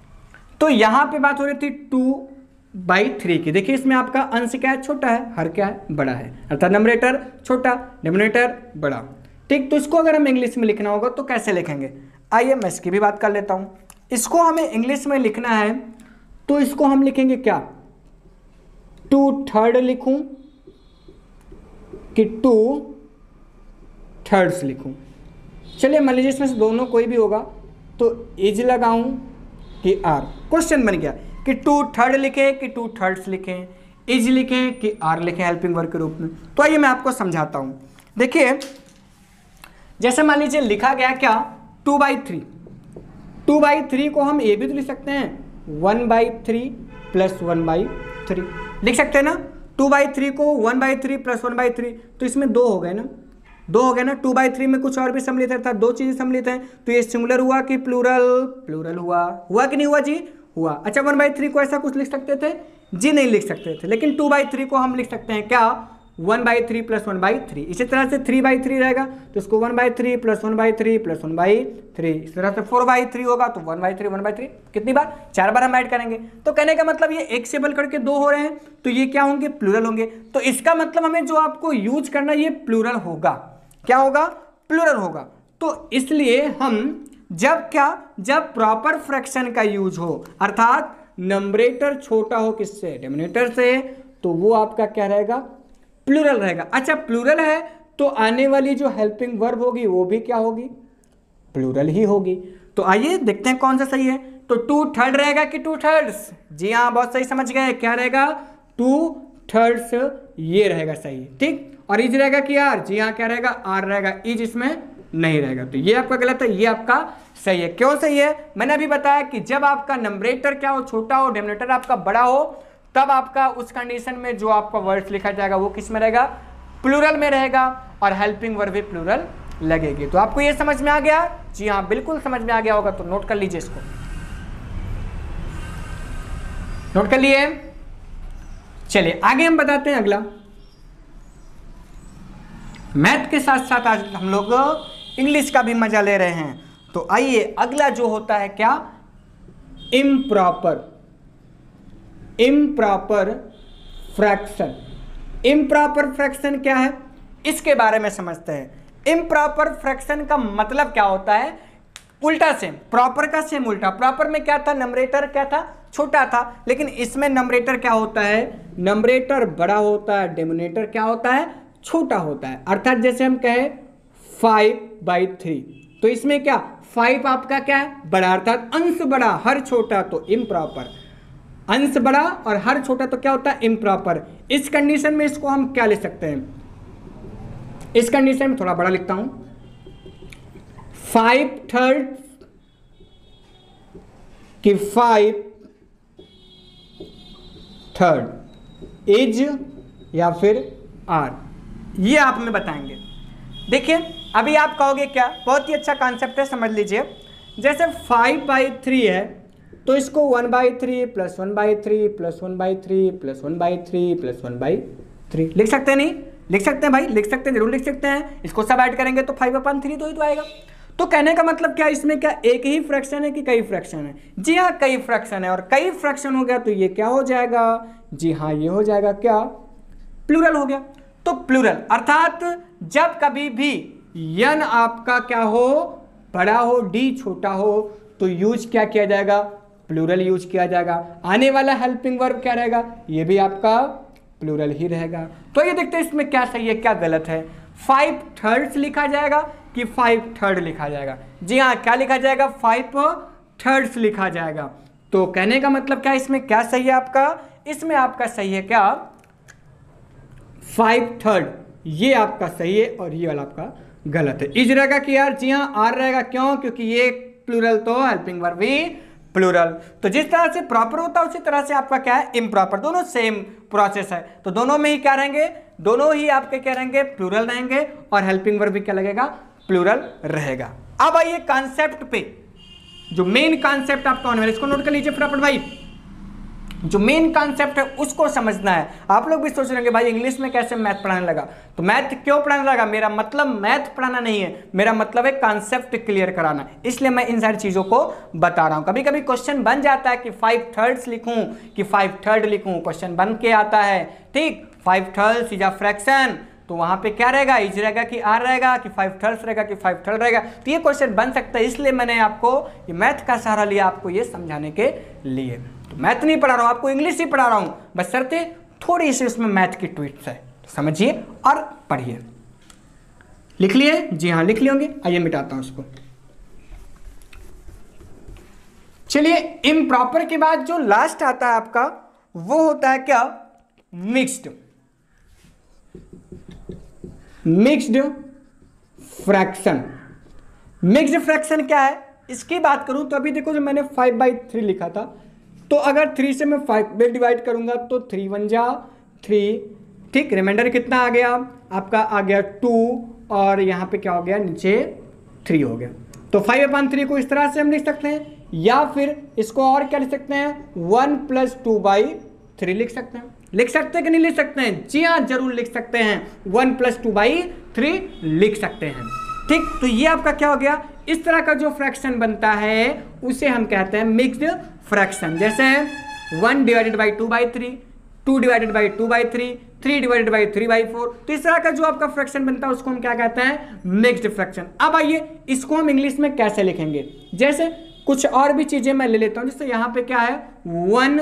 तो यहां पे बात हो रही थी 2/3 की। देखिए इसमें आपका अंश क्या है? छोटा है, हर क्या है? बड़ा है। अर्थात नंबरेटर छोटा, डिनोमिनेटर बड़ा। ठीक, तो इसको अगर हम इंग्लिश में लिखना होगा तो कैसे लिखेंगे? आइए मैं इसकी भी बात कर लेता हूं। इसको हमें इंग्लिश में लिखना है तो इसको हम लिखेंगे क्या? 2/3 लिखूं कि 2/3 लिखूं? चलिए मान लीजिए इसमें से दोनों कोई भी होगा तो इज लगाऊं कि आर। क्वेश्चन बन गया कि 2/3 लिखें कि 2/3 लिखें, इज लिखें कि आर लिखें हेल्पिंग वर्ब के रूप में। तो आइए मैं आपको समझाता हूं। देखिए जैसे मान लीजिए लिखा गया क्या 2/3, 2/3 को हम ये भी तो लिख सकते हैं 1/3 प्लस 1/3 लिख सकते हैं ना। 2/3 को 1/3 प्लस 1/3, तो इसमें 2 हो गए ना, 2 हो गए ना। 2/3 में कुछ और भी सम्मिलित है, अर्थात 2 चीजें सम्मिलित हैं, तो ये सिंगुलर हुआ कि प्लूरल? प्लूरल हुआ कि नहीं हुआ जी? हुआ। अच्छा 1/3 को ऐसा कुछ लिख सकते थे जी? नहीं लिख सकते थे, लेकिन 2/3 को हम लिख सकते हैं क्या 1/3 प्लस 1/3। इसी तरह से 3/3 रहेगा तो इसको 1/3 प्लस 1/3 प्लस 1/3। इस तरह से 4/3 होगा तो 1/3 1/3 कितनी बार? 4 बार हम ऐड करेंगे। तो कहने का मतलब ये एक से बढ़ करके 2 हो रहे हैं, तो ये क्या होंगे? प्लूरल होंगे। तो इसका मतलब हमें जो आपको यूज करना ये प्लूरल होगा। क्या होगा? प्लूरल होगा। तो इसलिए हम जब प्रॉपर फ्रैक्शन का यूज हो, अर्थात नंबरेटर छोटा हो किससे? डिनोमिनेटर से, तो वो आपका क्या रहेगा? प्लूरल रहेगा। अच्छा प्लूरल है तो आने वाली जो हेल्पिंग वर्ब होगी वो भी क्या होगी? प्लूरल ही होगी। तो आइए देखते हैं कौन सा सही है। तो 2/3 रहेगा कि 2/3? जी हाँ, बहुत सही समझ गए। क्या रहेगा? 2/3 ये रहेगा सही, ठीक। और इज रहेगा कि आर? जी हाँ, क्या रहेगा? आर रहेगा, इज इसमें नहीं रहेगा। तो ये आपका गलत है, ये आपका सही है। क्यों सही है? मैंने अभी बताया कि जब आपका नंबरेटर क्या हो? छोटा हो, डिनोमिनेटर आपका बड़ा हो, तब आपका उस कंडीशन में जो आपका वर्ड्स लिखा जाएगा वो किस में रहेगा? प्लूरल में रहेगा, और हेल्पिंग वर्ब भी प्लूरल लगेगी। तो आपको ये समझ में आ गया? जी हाँ, बिल्कुल समझ में आ गया होगा। तो नोट कर लीजिए, इसको नोट कर लिए। चलिए आगे हम बताते हैं अगला। मैथ के साथ साथ आज हम लोग इंग्लिश का भी मजा ले रहे हैं। तो आइए अगला जो होता है क्या? Improper fraction. इम्प्रॉपर फ्रैक्शन क्या है इसके बारे में समझते हैं। इम्प्रॉपर फ्रैक्शन का मतलब क्या होता है? उल्टा सेम, प्रॉपर का सेम उल्टा। प्रॉपर में क्या था? नंबरेटर क्या था? छोटा था। लेकिन इसमें नंबरेटर क्या होता है? नंबरेटर बड़ा होता है, डिनोमिनेटर क्या होता है? छोटा होता है। अर्थात जैसे हम कहें 5/3, तो इसमें क्या 5 आपका क्या है? बड़ा, अर्थात अंश बड़ा हर छोटा, तो इम्प्रॉपर। अंश बड़ा और हर छोटा तो क्या होता है? इम्प्रॉपर। इस कंडीशन में इसको हम क्या लिख सकते हैं? इस कंडीशन में थोड़ा बड़ा लिखता हूं, 5/3 कि 5/3 इज या फिर आर, ये आप हमें बताएंगे। देखिए अभी आप कहोगे क्या? बहुत ही अच्छा कॉन्सेप्ट है, समझ लीजिए। जैसे 5/3 है तो इसको 1/3 प्लस 1/3 प्लस 1/3 प्लस 1/3 प्लस 1/3 लिख सकते हैं? नहीं लिख सकते हैं भाई? लिख सकते हैं, जरूर लिख सकते हैं। इसको सब ऐड करेंगे तो 5/3 तो ही तो आएगा। तो कहने का मतलब क्या, इसमें क्या एक ही फ्रैक्शन है कि कई फ्रैक्शन है? जी हाँ, कई फ्रैक्शन है। और कई फ्रैक्शन हो गया तो ये क्या हो जाएगा? जी हाँ, ये हो जाएगा क्या? प्लूरल हो गया। तो प्लूरल अर्थात जब कभी भी यन आपका क्या हो? बड़ा हो, डी छोटा हो, तो यूज क्या किया जाएगा? प्लूरल यूज किया जाएगा। आने वाला हेल्पिंग वर्ब क्या रहेगा? ये भी आपका प्लूरल ही रहेगा। तो ये देखते हैं इसमें क्या सही है क्या गलत है। 5/3 लिखा जाएगा कि 5/3 लिखा जाएगा? जी हाँ, क्या लिखा जाएगा? 5/3 लिखा जाएगा। तो कहने का मतलब क्या, इसमें क्या सही है आपका? इसमें आपका सही है क्या 5/3, ये आपका सही है और ये वाला आपका गलत है। इज रहेगा कि यार? जी हाँ, आर रहेगा। क्यों? क्योंकि ये प्लूरल तो हेल्पिंग वर्ब भी प्लूरल। तो जिस तरह से प्रॉपर होता है उसी तरह से आपका क्या है? इम्प्रॉपर। दोनों सेम प्रोसेस है, तो दोनों में ही क्या रहेंगे? दोनों ही आपके क्या रहेंगे? प्लूरल रहेंगे, और हेल्पिंग वर्ब भी क्या लगेगा? प्लूरल रहेगा। अब आइए कॉन्सेप्ट पे, जो मेन कॉन्सेप्ट आपका होने वाला है, इसको नोट कर लीजिए फटाफट भाई। जो मेन कॉन्सेप्ट है उसको समझना है। आप लोग भी सोच रहे होंगे भाई इंग्लिश में कैसे मैथ पढ़ाने लगा? तो मैथ क्यों पढ़ाने लगा? मेरा मतलब मैथ पढ़ाना नहीं है, मेरा मतलब है कॉन्सेप्ट क्लियर कराना। इसलिए मैं इन सारी चीजों को बता रहा हूं। कभी कभी क्वेश्चन बन जाता है कि 5/3 लिखूं कि 5/3 लिखूं, क्वेश्चन बन के आता है, ठीक। 5/3 इज अ फ्रैक्शन, तो वहां पे क्या रहेगा? इज रहेगा कि आर रहेगा कि 5/3 रहेगा कि 5/3 रहेगा? तो ये क्वेश्चन बन सकता है, इसलिए मैंने आपको ये मैथ का सहारा लिया आपको ये समझाने के लिए। तो मैथ नहीं पढ़ा रहा हूं आपको, इंग्लिश ही पढ़ा रहा हूं, बस शर्ते थोड़ी सी उसमें मैथ की ट्वीट्स है, समझिए और पढ़िए। लिख लिए? जी हाँ लिख लिए होंगे। आइए मिटाता हूं इसको। चलिए इम्प्रॉपर के बाद जो लास्ट आता है आपका वो होता है क्या, mixed. Mixed fraction. Mixed fraction क्या है, इसकी बात करूं तो अभी देखो जो मैंने 5/3 लिखा था, तो अगर 3 से मैं 5 में डिवाइड करूंगा तो 3 1 जा 3, ठीक। रिमाइंडर कितना आ गया आपका, आ गया 2, और यहाँ पे क्या हो गया, नीचे 3 हो गया। तो 5/3 को इस तरह से हम लिख सकते हैं, या फिर इसको और क्या लिख सकते हैं, 1 + 2/3 लिख सकते हैं। लिख सकते हैं कि नहीं लिख सकते हैं, जी हाँ जरूर लिख सकते हैं, 1 + 2/3 लिख सकते हैं, ठीक। तो ये आपका क्या हो गया, इस तरह का जो फ्रैक्शन बनता है उसे हम कहते हैं मिक्स्ड फ्रैक्शन। जैसे 1 / 2/3, 2 / 2/3, 3 / 3/4, तो इस तरह का जो आपका फ्रैक्शन बनता है उसको हम क्या कहते हैं, मिक्स्ड फ्रैक्शन। अब आइए इसको हम इंग्लिश में कैसे लिखेंगे, जैसे कुछ और भी चीजें मैं ले लेता हूं, जैसे यहां पे क्या है 1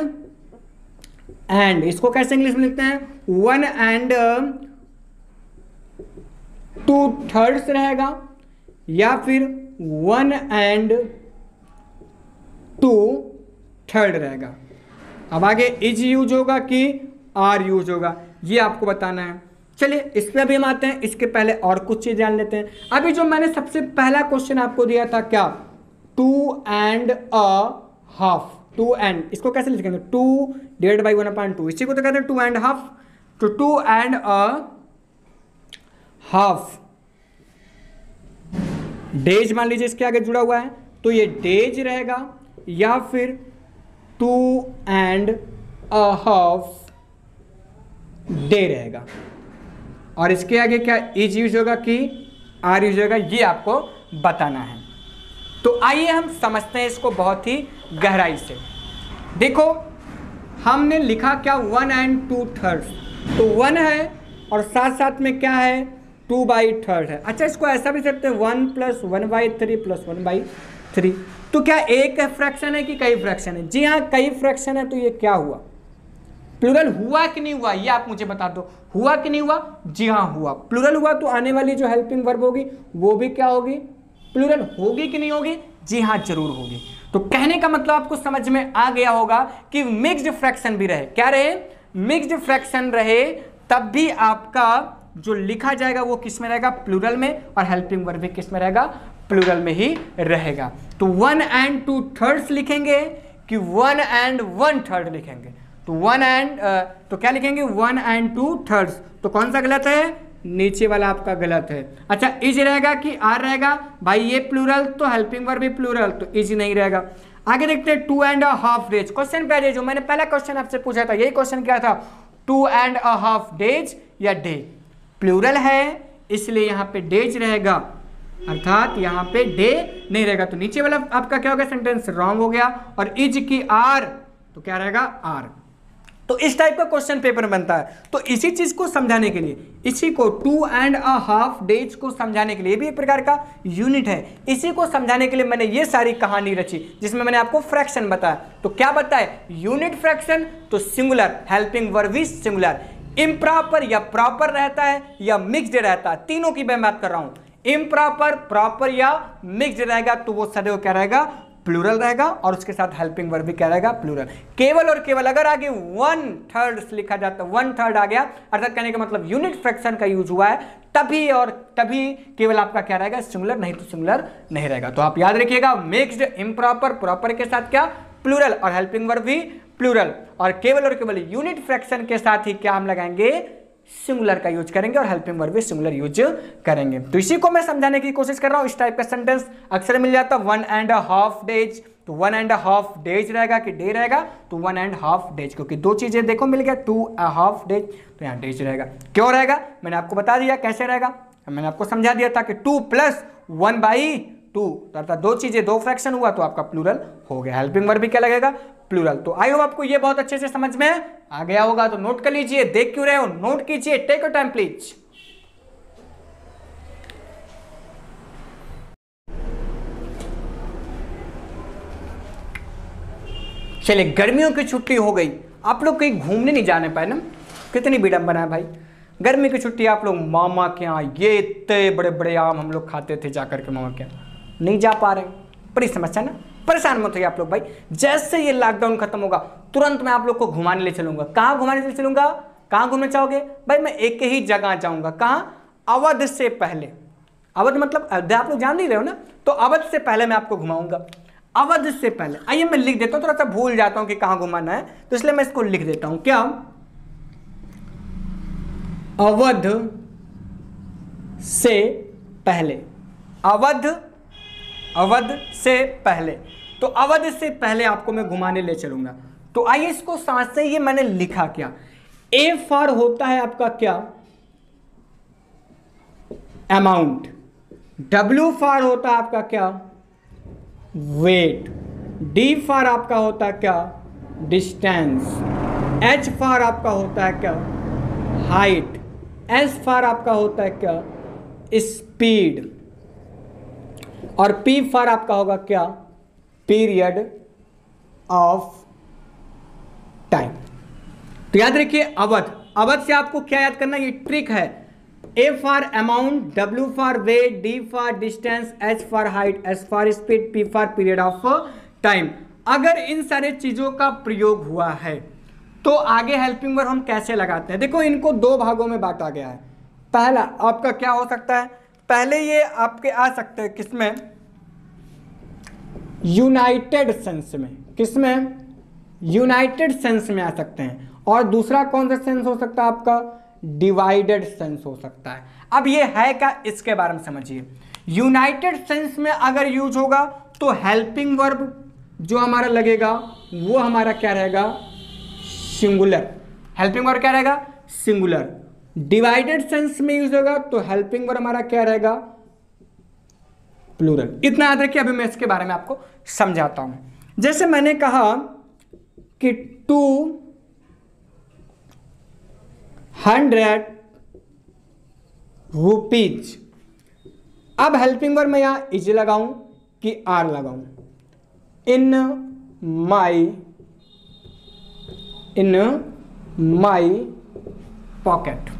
एंड, इसको कैसे इंग्लिश में लिखते हैं, 1 एंड 2/3 रहेगा, या फिर 1 एंड 2/3 रहेगा। अब आगे इज यूज होगा कि आर यूज होगा, ये आपको बताना है। चलिए इस पे अभी हम आते हैं, इसके पहले और कुछ चीज जान लेते हैं। अभी जो मैंने सबसे पहला क्वेश्चन आपको दिया था क्या, 2 एंड अ हाफ, 2 एंड, इसको कैसे लिखेंगे, 2 / 1/2, इसी को तो कहते हैं 2 एंड हाफ। तो 2 एंड अ हाफ डेज मान लीजिए इसके आगे जुड़ा हुआ है, तो ये डेज रहेगा, या फिर 2 एंड अ हाफ डे रहेगा। और इसके आगे क्या इज यूज होगा कि आर यूज होगा, ये आपको बताना है। तो आइए हम समझते हैं इसको बहुत ही गहराई से। देखो हमने लिखा क्या, 1 एंड 2/3, तो 1 है और साथ साथ में क्या है 2/3 है। अच्छा इसको ऐसा भी सकते हैं 1 + 1/3 + 1/3। तो क्या एक फ्रैक्शन है कि कई फ्रैक्शन है, जी हाँ कई फ्रैक्शन है। तो ये क्या हुआ, प्लूरल हुआ कि नहीं हुआ, ये आप मुझे बता दो, हुआ कि नहीं हुआ, जी हाँ हुआ। प्लूरल हुआ तो आने वाली जो हेल्पिंग वर्ब होगी वो भी क्या होगी, प्लूरल होगी कि नहीं होगी, जी हाँ जरूर होगी। तो कहने का मतलब आपको समझ में आ गया होगा कि मिक्स्ड फ्रैक्शन भी रहे, क्या रहे, मिक्स्ड फ्रैक्शन रहे, तब भी आपका जो लिखा जाएगा वो किस में रहेगा, प्लूरल में, और हेल्पिंग वर्ब भी किस में रहेगा, प्लूरल में ही रहेगा। तो 1 एंड 2/3 लिखेंगे कि 1 एंड 1/3 लिखेंगे, तो 1 एंड तो क्या लिखेंगे 1 एंड 2/3, तो कौन सा गलत है, नीचे वाला आपका गलत है। अच्छा इज रहेगा कि आर रहेगा, भाई ये प्लूरल तो हेल्पिंग वर्ब भी प्लूरल, तो इज नहीं रहेगा। आगे देखते हैं 2 and a half days, question पे जो मैंने पहला क्वेश्चन आपसे पूछा था, यही क्वेश्चन क्या था, 2 एंड अ हाफ डेज या डे, प्लूरल है इसलिए यहाँ पे डेज रहेगा, अर्थात यहाँ पे डे नहीं रहेगा। तो नीचे वाला आपका क्या हो गया, सेंटेंस रॉन्ग हो गया, और इज की आर तो क्या रहेगा, आर। तो इस टाइप का क्वेश्चन पेपर बनता है। तो इसी चीज को समझाने के लिए, इसी को 2 एंड अ हाफ डेज को समझाने के लिए, भी एक प्रकार का यूनिट है, इसी को समझाने के लिए मैंने ये सारी कहानी रची, जिसमें मैंने आपको फ्रैक्शन बताया। तो क्या बताया, यूनिट फ्रैक्शन तो सिंगुलर, हेल्पिंग वर्ब भी सिंगुलर, इम्प्रॉपर या प्रॉपर रहता है या मिक्स्ड रहता है, तीनों की मैं बात कर रहा हूं। इम्प्रॉपर, प्रॉपर या मिक्स्ड रहेगा तो वो सदैव क्या रहेगा, प्लूरल रहेगा, और उसके साथ हेल्पिंग वर्ब भी क्या रहेगा, प्लूरल। केवल और केवल अगर आगे 1/3 लिखा जाता है, 1/3 आ गया, अर्थात कहने का मतलब यूनिट फ्रैक्शन का यूज हुआ है, तभी और तभी केवल आपका क्या रहेगा, सिंगुलर, नहीं तो सिंगुलर नहीं रहेगा। तो आप याद रखिएगा, मिक्स्ड, इम्प्रॉपर, प्रॉपर के साथ क्या, प्लूरल, और हेल्पिंग वर्ब भी प्लूरल, और केवल यूनिट फ्रैक्शन के साथ ही क्या हम लगाएंगे, सिंगुलर का यूज करेंगे, और हेल्पिंग वर्ब भी सिंगुलर यूज करेंगे। तो इसी को मैं समझाने की कोशिश कर रहा हूं। इस टाइप का सेंटेंस अक्सर मिल जाता है, 1 एंड अ हाफ डेज, तो 1 एंड अ हाफ डेज रहेगा कि डे रहेगा, तो 1 एंड हाफ डेज, क्योंकि दो चीजें देखो मिल गया, 2 अ हाफ डेज, तो यहाँ डेज रहेगा। क्यों रहेगा, मैंने आपको बता दिया कैसे रहेगा, मैंने आपको समझा दिया था कि 2 + 1/2, तो अर्थात दो चीजें, दो फ्रैक्शन हुआ तो आपका प्लूरल हो गया, हेल्पिंग वर्ब भी क्या लगेगा, प्लूरल। तो आई होप आपको ये बहुत अच्छे से समझ में आ गया होगा। तो नोट कर लीजिए, देख क्यों रहे हो, नोट कीजिए, टेक योर टाइम प्लीज। चलिए गर्मियों की छुट्टी हो गई, आप लोग कहीं घूमने नहीं जाने पाए ना, कितनी विडंबना है भाई। गर्मी की छुट्टी आप लोग मामा के यहाँ, ये इतने बड़े बड़े आम हम लोग खाते थे जाकर के मामा के यहाँ, नहीं जा पा रहे, बड़ी समस्या ना। परेशान मत होइए आप लोग भाई। जैसे ये लॉकडाउन खत्म होगा तुरंत मैं आप लोग को घुमाने ले चलूंगा। कहाँ घुमाने ले चलूंगा? कहाँ घूमना चाहोगे भाई? मैं एक ही जगह जाऊंगा। कहाँ? अवध से पहले। अवध मतलब अयोध्या आप लोग जान नहीं रहे हो ना, तो अवध से पहले मैं आपको घुमाऊंगा। अवध से पहले आइए मैं लिख देता हूं, थोड़ा सा भूल जाता हूं कि कहां घुमाना है, तो इसलिए मैं इसको लिख देता हूं। क्या? अवध से पहले। अवध, अवध से पहले, तो अवध से पहले आपको मैं घुमाने ले चलूंगा। तो आइए इसको साथ से, ये मैंने लिखा क्या, ए फॉर होता है आपका क्या? अमाउंट। डब्ल्यू फॉर होता है आपका क्या? वेट। डी फॉर आपका होता है क्या? डिस्टेंस। एच फॉर आपका होता है क्या? हाइट। एस फॉर आपका होता है क्या? स्पीड। और पी फॉर आपका होगा क्या? Period of time. तो याद रखिए अवध, अवध से आपको क्या याद करना, ये ट्रिक है। A for amount, W for wait, D for distance, H for height, S for speed, P for period of time. अगर इन सारे चीजों का प्रयोग हुआ है तो आगे हेल्पिंग वर्ब हम कैसे लगाते हैं? देखो इनको दो भागों में बांटा गया है। पहला आपका क्या हो सकता है, पहले ये आपके आ सकते हैं किसमें? यूनाइटेड सेंस में। किसमें? यूनाइटेड सेंस में आ सकते हैं। और दूसरा कौन सा सेंस हो सकता है आपका? डिवाइडेड सेंस हो सकता है। अब ये है क्या, इसके बारे में समझिए। यूनाइटेड सेंस में अगर यूज होगा तो हेल्पिंग वर्ब जो हमारा लगेगा वो हमारा क्या रहेगा? सिंगुलर। हेल्पिंग वर्ब क्या रहेगा? सिंगुलर। डिवाइडेड सेंस में यूज होगा तो हेल्पिंग वर्ब हमारा क्या रहेगा? प्लूरल। इतना याद रखिए, अभी मैं इसके बारे में आपको समझाता हूं। जैसे मैंने कहा कि 200 रुपीज। अब हेल्पिंग वर्ब मैं यहां इज लगाऊं कि आर लगाऊं? इन माई पॉकेट।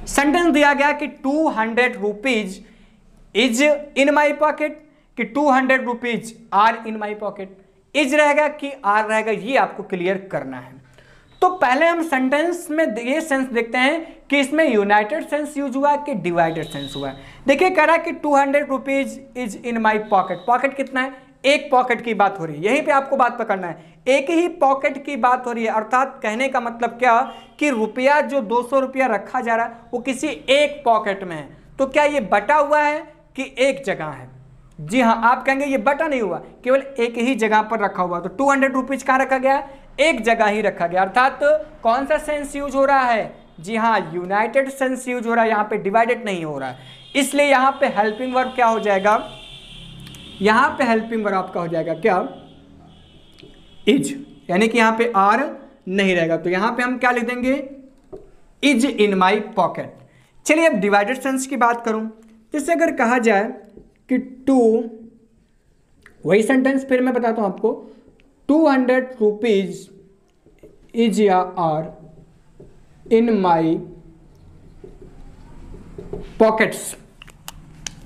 सेंटेंस दिया गया कि 200 rupees is in my pocket, कि 200 rupees are in my pocket. Is रहेगा कि आर रहेगा, ये आपको क्लियर करना है। तो पहले हम सेंटेंस में ये सेंस देखते हैं कि इसमें यूनाइटेड सेंस यूज हुआ है कि डिवाइडेड सेंस हुआ है। देखिए कह रहा है कि 200 rupees is in my pocket. Pocket कितना है? एक पॉकेट की बात हो रही है, यहीं पे आपको बात पकड़ना है। एक ही पॉकेट की बात हो रही है, अर्थात कहने का मतलब क्या कि रुपया जो 200 रुपया रखा जा रहा है वो किसी एक पॉकेट में है। तो क्या ये बटा हुआ है कि एक जगह है? जी हाँ, आप कहेंगे ये बटा नहीं हुआ, केवल एक ही जगह पर रखा हुआ। तो 200 रुपीज कहाँ रखा गया? एक जगह ही रखा गया। अर्थात कौन सा सेंस यूज हो रहा है? जी हाँ, यूनाइटेड सेंस यूज हो रहा है, यहाँ पे डिवाइडेड नहीं हो रहा है। इसलिए यहाँ पे हेल्पिंग वर्ब क्या हो जाएगा? यहाँ पे हेल्पिंग वर्ब आपका हो जाएगा क्या? इज। यानी कि यहाँ पे आर नहीं रहेगा, तो यहाँ पे हम क्या लिख देंगे? Is in my pocket. चलिए अब डिवाइडेड सेंस की बात करूं, जैसे अगर कहा जाए कि वही सेंटेंस फिर मैं बताता हूं आपको। 200 रुपीज इज या आर इन माई पॉकेट्स।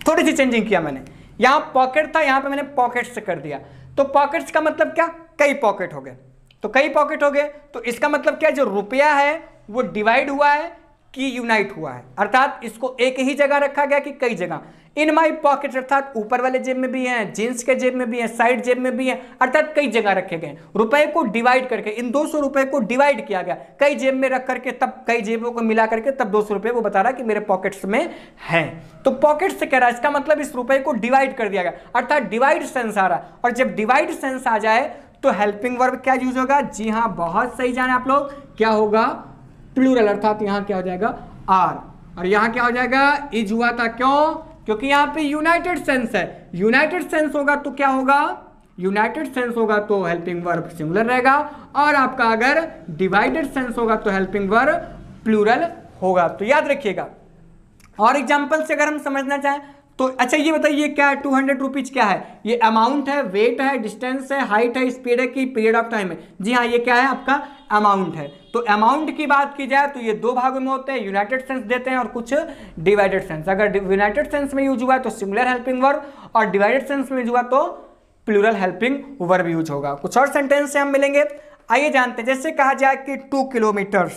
थोड़ी सी चेंजिंग किया मैंने, यहां पॉकेट था, यहां पे मैंने पॉकेट्स कर दिया। तो पॉकेट्स का मतलब क्या? कई पॉकेट हो गए। तो कई पॉकेट हो गए तो इसका मतलब क्या? जो रुपया है वो डिवाइड हुआ है कि यूनाइट हुआ है, अर्थात इसको एक ही जगह रखा गया कि कई जगह। इन माई पॉकेट अर्थात ऊपर वाले जेब में भी है, जींस के जेब में भी है, साइड जेब में भी है, अर्थात कई जगह रखे गए। रुपए को डिवाइड करके, इन 200 रुपए को डिवाइड किया गया कई जेब में रख करके, तब कई जेबों को मिला करके तब 200 रुपए वो बता रहा कि मेरे पॉकेट्स में है। तो पॉकेट से कह रहा है, इसका मतलब इस रुपए को डिवाइड कर दिया गया, अर्थात डिवाइड सेंस आ रहा है। और जब डिवाइड सेंस आ जाए तो हेल्पिंग वर्ब क्या यूज होगा? जी हाँ, बहुत सही जाने आप लोग, क्या होगा? प्लूरल। अर्थात यहां क्या हो जाएगा? आर। और यहां क्या हो जाएगा? इज हुआ था। क्यों? क्योंकि यहां पे यूनाइटेड सेंस है। यूनाइटेड सेंस होगा तो क्या होगा? यूनाइटेड सेंस होगा तो हेल्पिंग वर्ब सिंगुलर रहेगा, और आपका अगर डिवाइडेड सेंस होगा तो हेल्पिंग वर्ब प्लूरल होगा। तो याद रखिएगा। और एग्जांपल से अगर हम समझना चाहें तो अच्छा ये बताइए क्या है? 200 रुपीज क्या है? ये अमाउंट है, वेट है, डिस्टेंस है, हाइट है, स्पीड है कि पीरियड ऑफ टाइम है? जी हाँ, ये क्या है? आपका अमाउंट है। तो अमाउंट की बात की जाए तो ये दो भागों में होते हैं, यूनाइटेड सेंस देते हैं और कुछ डिवाइडेड सेंस। अगर यूनाइटेड सेंस में यूज हुआ है तो सिंगुलर हेल्पिंग वर्ब, और डिवाइडेड सेंस में यूज हुआ तो प्लूरल हेल्पिंग वर्ब यूज होगा। कुछ और सेंटेंस से हम मिलेंगे, आइए जानते हैं। जैसे कहा जाए कि 2 किलोमीटर्स,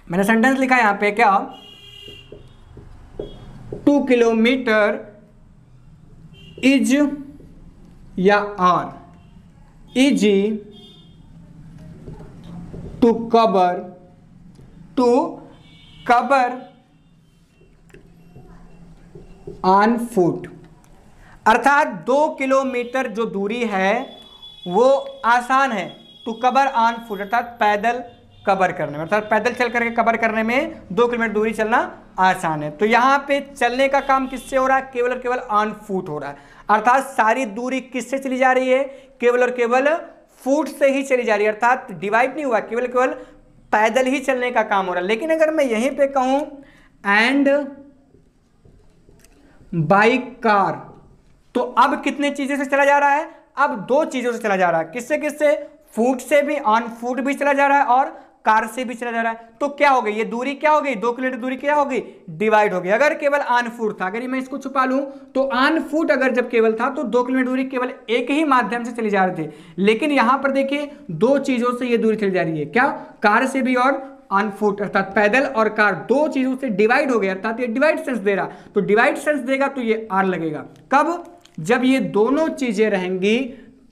मैंने सेंटेंस लिखा है यहां पे क्या, 2 किलोमीटर इज या are easy to cover on foot, अर्थात 2 किलोमीटर जो दूरी है वो आसान है टू कवर ऑन फुट, अर्थात पैदल कवर करने में, अर्थात पैदल चल करके कवर करने में 2 किलोमीटर दूरी चलना आसान है। तो यहाँ पे चलने का काम किससे हो रहा है, केवल और केवल ऑन फुट हो रहा है, अर्थात सारी दूरी किससे चली जा रही है, केवल और केवल फुट से ही चली जा रही है, अर्थात डिवाइड नहीं हुआ, केवल केवल पैदल ही चलने का काम हो रहा है। लेकिन अगर मैं यहीं पे कहूं एंड बाई कार, तो अब कितने चीजों से चला जा रहा है, अब 2 चीजों से चला जा रहा है, किससे किससे, फुट से भी, ऑन फुट भी चला जा रहा है और कार से भी चला जा रहा है। तो क्या हो गई ये दूरी, क्या हो गई, 2 किलोमीटर दूरी क्या हो गई, डिवाइड हो गई। अगर केवल ऑन फुट था, अगर मैं इसको छुपा लूं तो ऑन फुट अगर जब केवल था तो 2 किलोमीटर दूरी केवल एक ही माध्यम से चली जा रही थी, लेकिन यहां पर देखिए 2 चीजों से ये दूरी चली जा रही है, क्या, कार से भी और ऑन फुट, अर्थात पैदल और कार 2 चीजों से डिवाइड हो गया, अर्थात ये डिवाइड सेंस दे रहा, तो डिवाइड सेंस देगा तो ये आर लगेगा। कब, जब ये दोनों चीजें रहेंगी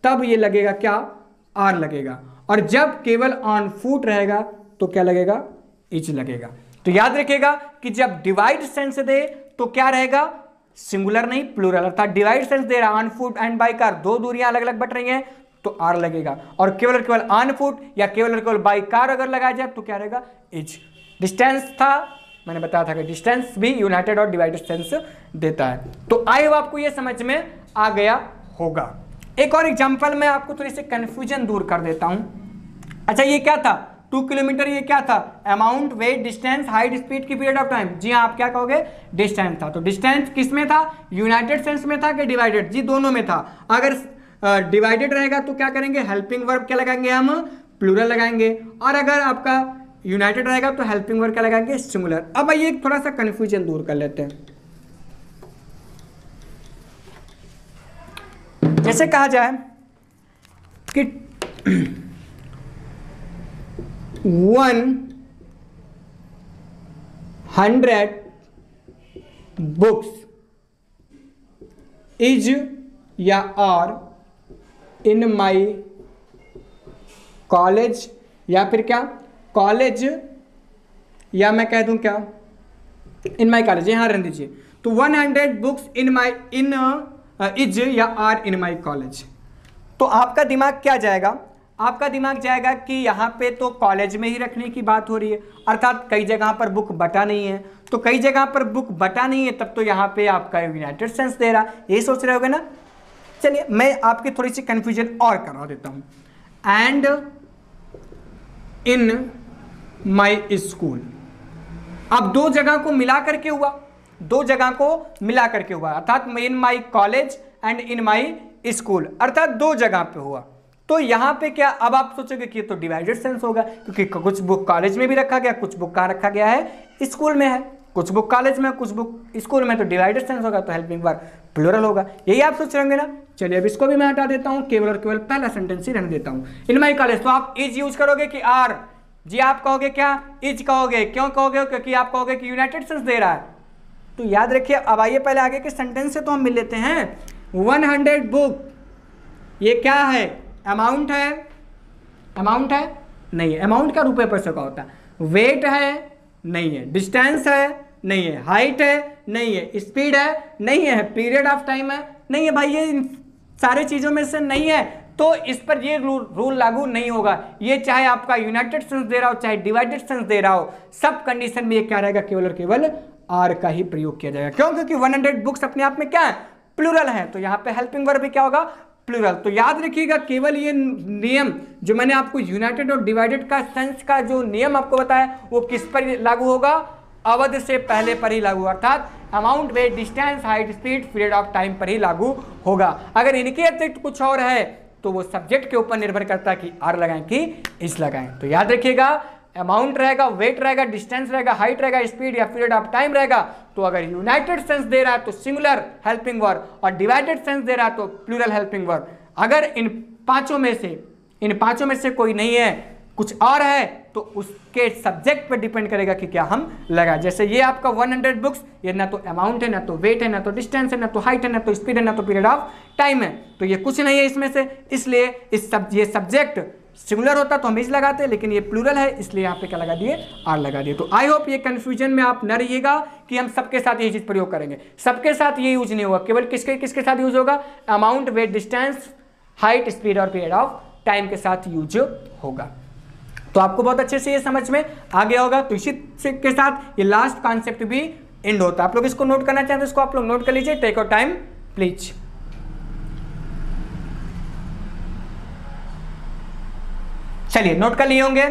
तब ये लगेगा क्या, आर लगेगा, और जब केवल ऑन फुट रहेगा तो क्या लगेगा, इज लगेगा। तो याद रखिएगा कि जब डिवाइड सेंस दे तो क्या रहेगा, सिंगुलर नहीं प्लूरल, अर्थात डिवाइड सेंस दे रहा, on foot and by car 2 दूरियां अलग अलग बट रही हैं तो आर लगेगा, और केवल ऑन फुट या केवल बाय कार अगर लगाया जाए तो क्या रहेगा, इज। डिस्टेंस था, मैंने बताया था कि डिस्टेंस भी यूनाइटेड और डिवाइडेड सेंस देता है। तो आई होप आपको ये समझ में आ गया होगा। एक और एग्जांपल मैं आपको थोड़ी सी कंफ्यूजन दूर कर देता हूं। अच्छा ये क्या था, 2 किलोमीटर, ये क्या था, amount, weight, distance, height, speed की पीरियड ऑफ टाइम। जी हाँ, आप क्या कहोगे, डिस्टेंस था। तो डिस्टेंस किस में था, यूनाइटेड सेंस में था कि डिवाइडेड, जी दोनों में था। अगर डिवाइडेड रहेगा तो क्या करेंगे, हेल्पिंग वर्ब क्या लगाएंगे हम, प्लूरल लगाएंगे, और अगर आपका यूनाइटेड रहेगा तो हेल्पिंग वर्ब क्या लगाएंगे, सिंगुलर। अब आइए थोड़ा सा कंफ्यूजन दूर कर लेते हैं। जैसे कहा जाए कि 100 बुक्स इज या आर इन माई कॉलेज, या फिर क्या, कॉलेज, या मैं कह दूं क्या, इन माई कॉलेज, यहां रहने दीजिए। तो 100 बुक्स इन माई इज या आर इन माई कॉलेज। तो आपका दिमाग क्या जाएगा, आपका दिमाग जाएगा कि यहाँ पे तो कॉलेज में ही रखने की बात हो रही है, अर्थात कई जगह पर बुक बटा नहीं है, तो कई जगह पर बुक बटा नहीं है तब तो यहाँ पे आपका यूनाइटेड सेंस दे रहा, यही सोच रहे होगे ना। चलिए मैं आपकी थोड़ी सी कंफ्यूजन और करवा देता हूँ। एंड इन माई स्कूल, अब 2 जगह को मिला करके हुआ, 2 जगह को मिला करके हुआ, अर्थात in my college and in my school, अर्थात 2 जगह पे हुआ। तो यहां पे क्या, अब आप सोचोगे कि तो डिवाइडेड सेंस होगा, क्योंकि कुछ बुक कॉलेज में भी रखा गया, कुछ बुक कहाँ रखा गया है, स्कूल में है, कुछ बुक कॉलेज में, कुछ बुक स्कूल में, तो डिवाइडेड सेंस होगा, तो हेल्पिंग वर्ब प्लूरल होगा, यही आप सोच रहे होंगे ना। चलिए अब इसको भी मैं हटा देता हूं, केवल और केवल पहला सेंटेंस ही रहने देता हूं, इन माई कॉलेज। तो आप इज यूज करोगे कि आर, जी आप कहोगे क्या, इज कहोगे, क्यों कहोगे, क्योंकि आप कहोगे कि यूनाइटेड सेंस दे रहा है। तो याद रखिए, अब आइए पहले आगे के सेंटेंस से तो हम मिल लेते हैं। 100 बुक, ये क्या है, अमाउंट है, अमाउंट है नहीं है, अमाउंट का रुपए पैसे का होता है, वेट है नहीं है, डिस्टेंस है नहीं है, हाइट है नहीं है, स्पीड है नहीं है, पीरियड ऑफ टाइम है नहीं है। भाई ये सारे चीजों में से नहीं है तो इस पर ये रूल लागू नहीं होगा, ये चाहे आपका यूनाइटेड सेंस दे रहा हो चाहे डिवाइडेड सेंस दे रहा हो, सब कंडीशन में ये क्या रहेगा, केवल और केवल आर का ही प्रयोग किया जाएगा। क्यों, क्योंकि 100 बुक्स अपने आप में क्या है, प्लूरल है, तो यहाँ पे हेल्पिंग वर्ब भी क्या होगा, प्लूरल। तो याद रखिएगा केवल ये नियम जो मैंने आपको यूनाइटेड और डिवाइडेड का सेंस का जो नियम आपको बताया वो किस पर लागू होगा, अवधि से पहले पर ही लागू, अर्थात amount, weight, distance, height, speed, period of time पर ही लागू होगा। अगर इनके अतिरिक्त कुछ और है तो वो सब्जेक्ट के ऊपर निर्भर करता है कि आर लगाएं कि इस लगाएं। तो याद रखिएगा अमाउंट रहेगा, वेट रहेगा, डिस्टेंस रहेगा, हाइट रहेगा, स्पीड या पीरियड ऑफ टाइम रहेगा, तो अगर यूनाइटेड सेंस दे रहा है तो सिंगुलर हेल्पिंग वर्ब और डिवाइडेड सेंस दे रहा है तो प्लूरल हेल्पिंग वर्ब। अगर इन पांचों में से कोई नहीं है, कुछ और है, तो उसके सब्जेक्ट पर डिपेंड करेगा कि क्या हम लगा। जैसे ये आपका 100 बुक्स, ये ना तो अमाउंट है, ना तो वेट है, ना तो डिस्टेंस है, ना तो हाइट है, ना तो स्पीड है, ना तो पीरियड ऑफ टाइम है, तो ये कुछ नहीं है इसमें से। इसलिए ये सब्जेक्ट सिंगुलर होता तो हम इस लगाते, लेकिन ये प्लूरल है इसलिए यहाँ पे क्या लगा दिए, आर लगा दिए। तो आई होप ये कंफ्यूजन में आप न रहिएगा कि हम सबके साथ यही चीज प्रयोग करेंगे। सबके साथ ये यूज नहीं होगा, केवल किसके साथ यूज होगा, amount, weight, distance, height, speed और पीरियड ऑफ टाइम के साथ यूज होगा। तो आपको बहुत अच्छे से ये समझ में आ गया होगा। तो इसी के साथ ये लास्ट कॉन्सेप्ट भी एंड होता है। आप लोग इसको नोट करना चाहते हैं तो इसको आप लोग नोट कर लीजिए। Take your time please. चलिए नोट कर लिए होंगे।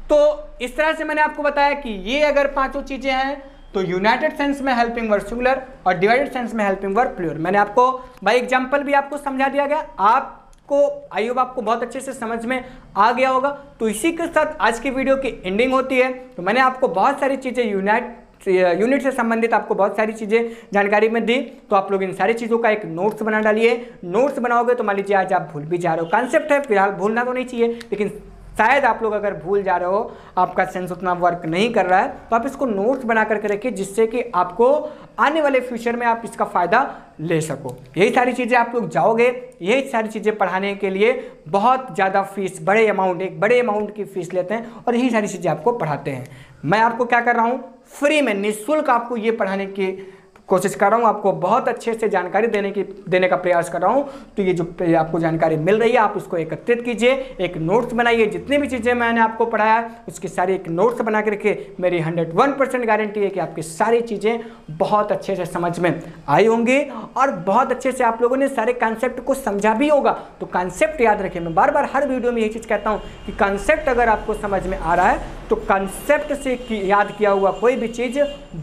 तो इस तरह से मैंने आपको बताया कि ये अगर पांचों चीजें हैं तो यूनाइटेड सेंस में हेल्पिंग वर्ब सिंगुलर और डिवाइडेड सेंस में हेल्पिंग वर्ब प्लूरल। मैंने आपको बाय एग्जांपल भी आपको समझा दिया गया, आपको आई होप आपको बहुत अच्छे से समझ में आ गया होगा। तो इसी के साथ आज की वीडियो की एंडिंग होती है। तो मैंने आपको बहुत सारी चीजें यूनिट से संबंधित आपको बहुत सारी चीजें जानकारी में दी। तो आप लोग इन सारी चीजों का एक नोट्स बना डालिए। नोट्स बनाओगे तो मान लीजिए आज आप भूल भी जा रहे हो, कॉन्सेप्ट है फिलहाल भूलना तो नहीं चाहिए, लेकिन शायद आप लोग अगर भूल जा रहे हो, आपका सेंस उतना वर्क नहीं कर रहा है, तो आप इसको नोट्स बना करके रखिए जिससे कि आपको आने वाले फ्यूचर में आप इसका फायदा ले सको। यही सारी चीजें आप लोग जाओगे, यही सारी चीजें पढ़ाने के लिए बहुत ज़्यादा फीस, एक बड़े अमाउंट की फीस लेते हैं और यही सारी चीज़ें आपको पढ़ाते हैं। मैं आपको क्या कर रहा हूँ, फ्री में निःशुल्क आपको ये पढ़ाने की कोशिश कर रहा हूँ, आपको बहुत अच्छे से जानकारी देने का प्रयास कर रहा हूँ। तो ये जो आपको जानकारी मिल रही है आप उसको एकत्रित कीजिए, एक नोट्स बनाइए। जितनी भी चीज़ें मैंने आपको पढ़ाया उसकी सारी एक नोट्स बना के रखिए। मेरी 101% गारंटी है कि आपकी सारी चीज़ें बहुत अच्छे से समझ में आई होंगी और बहुत अच्छे से आप लोगों ने सारे कॉन्सेप्ट को समझा भी होगा। तो कॉन्सेप्ट याद रखिए, मैं बार बार हर वीडियो में यही चीज़ कहता हूँ कि कॉन्सेप्ट अगर आपको समझ में आ रहा है तो कॉन्सेप्ट से याद किया हुआ कोई भी चीज़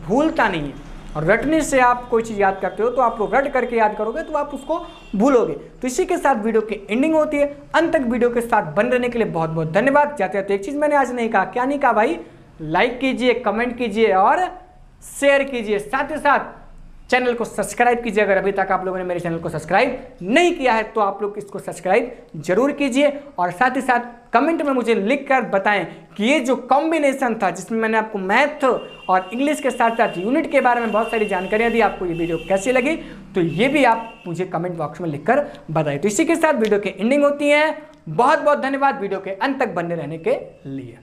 भूलता नहीं है। और रटने से आप कोई चीज़ याद करते हो तो आप लोग रट करके याद करोगे तो आप उसको भूलोगे। तो इसी के साथ वीडियो की एंडिंग होती है। अंत तक वीडियो के साथ बन रहने के लिए बहुत बहुत धन्यवाद। जाते जाते एक चीज़ मैंने आज नहीं कहा, क्या नहीं कहा भाई, लाइक कीजिए, कमेंट कीजिए और शेयर कीजिए। साथ ही साथ चैनल को सब्सक्राइब कीजिए। अगर अभी तक आप लोगों ने मेरे चैनल को सब्सक्राइब नहीं किया है तो आप लोग इसको सब्सक्राइब जरूर कीजिए। और साथ ही साथ कमेंट में मुझे लिखकर बताएं कि ये जो कॉम्बिनेशन था जिसमें मैंने आपको मैथ और इंग्लिश के साथ साथ यूनिट के बारे में बहुत सारी जानकारियां दी, आपको ये वीडियो कैसी लगी तो ये भी आप मुझे कमेंट बॉक्स में लिखकर बताएं। तो इसी के साथ वीडियो की एंडिंग होती है। बहुत बहुत धन्यवाद वीडियो के अंत तक बने रहने के लिए।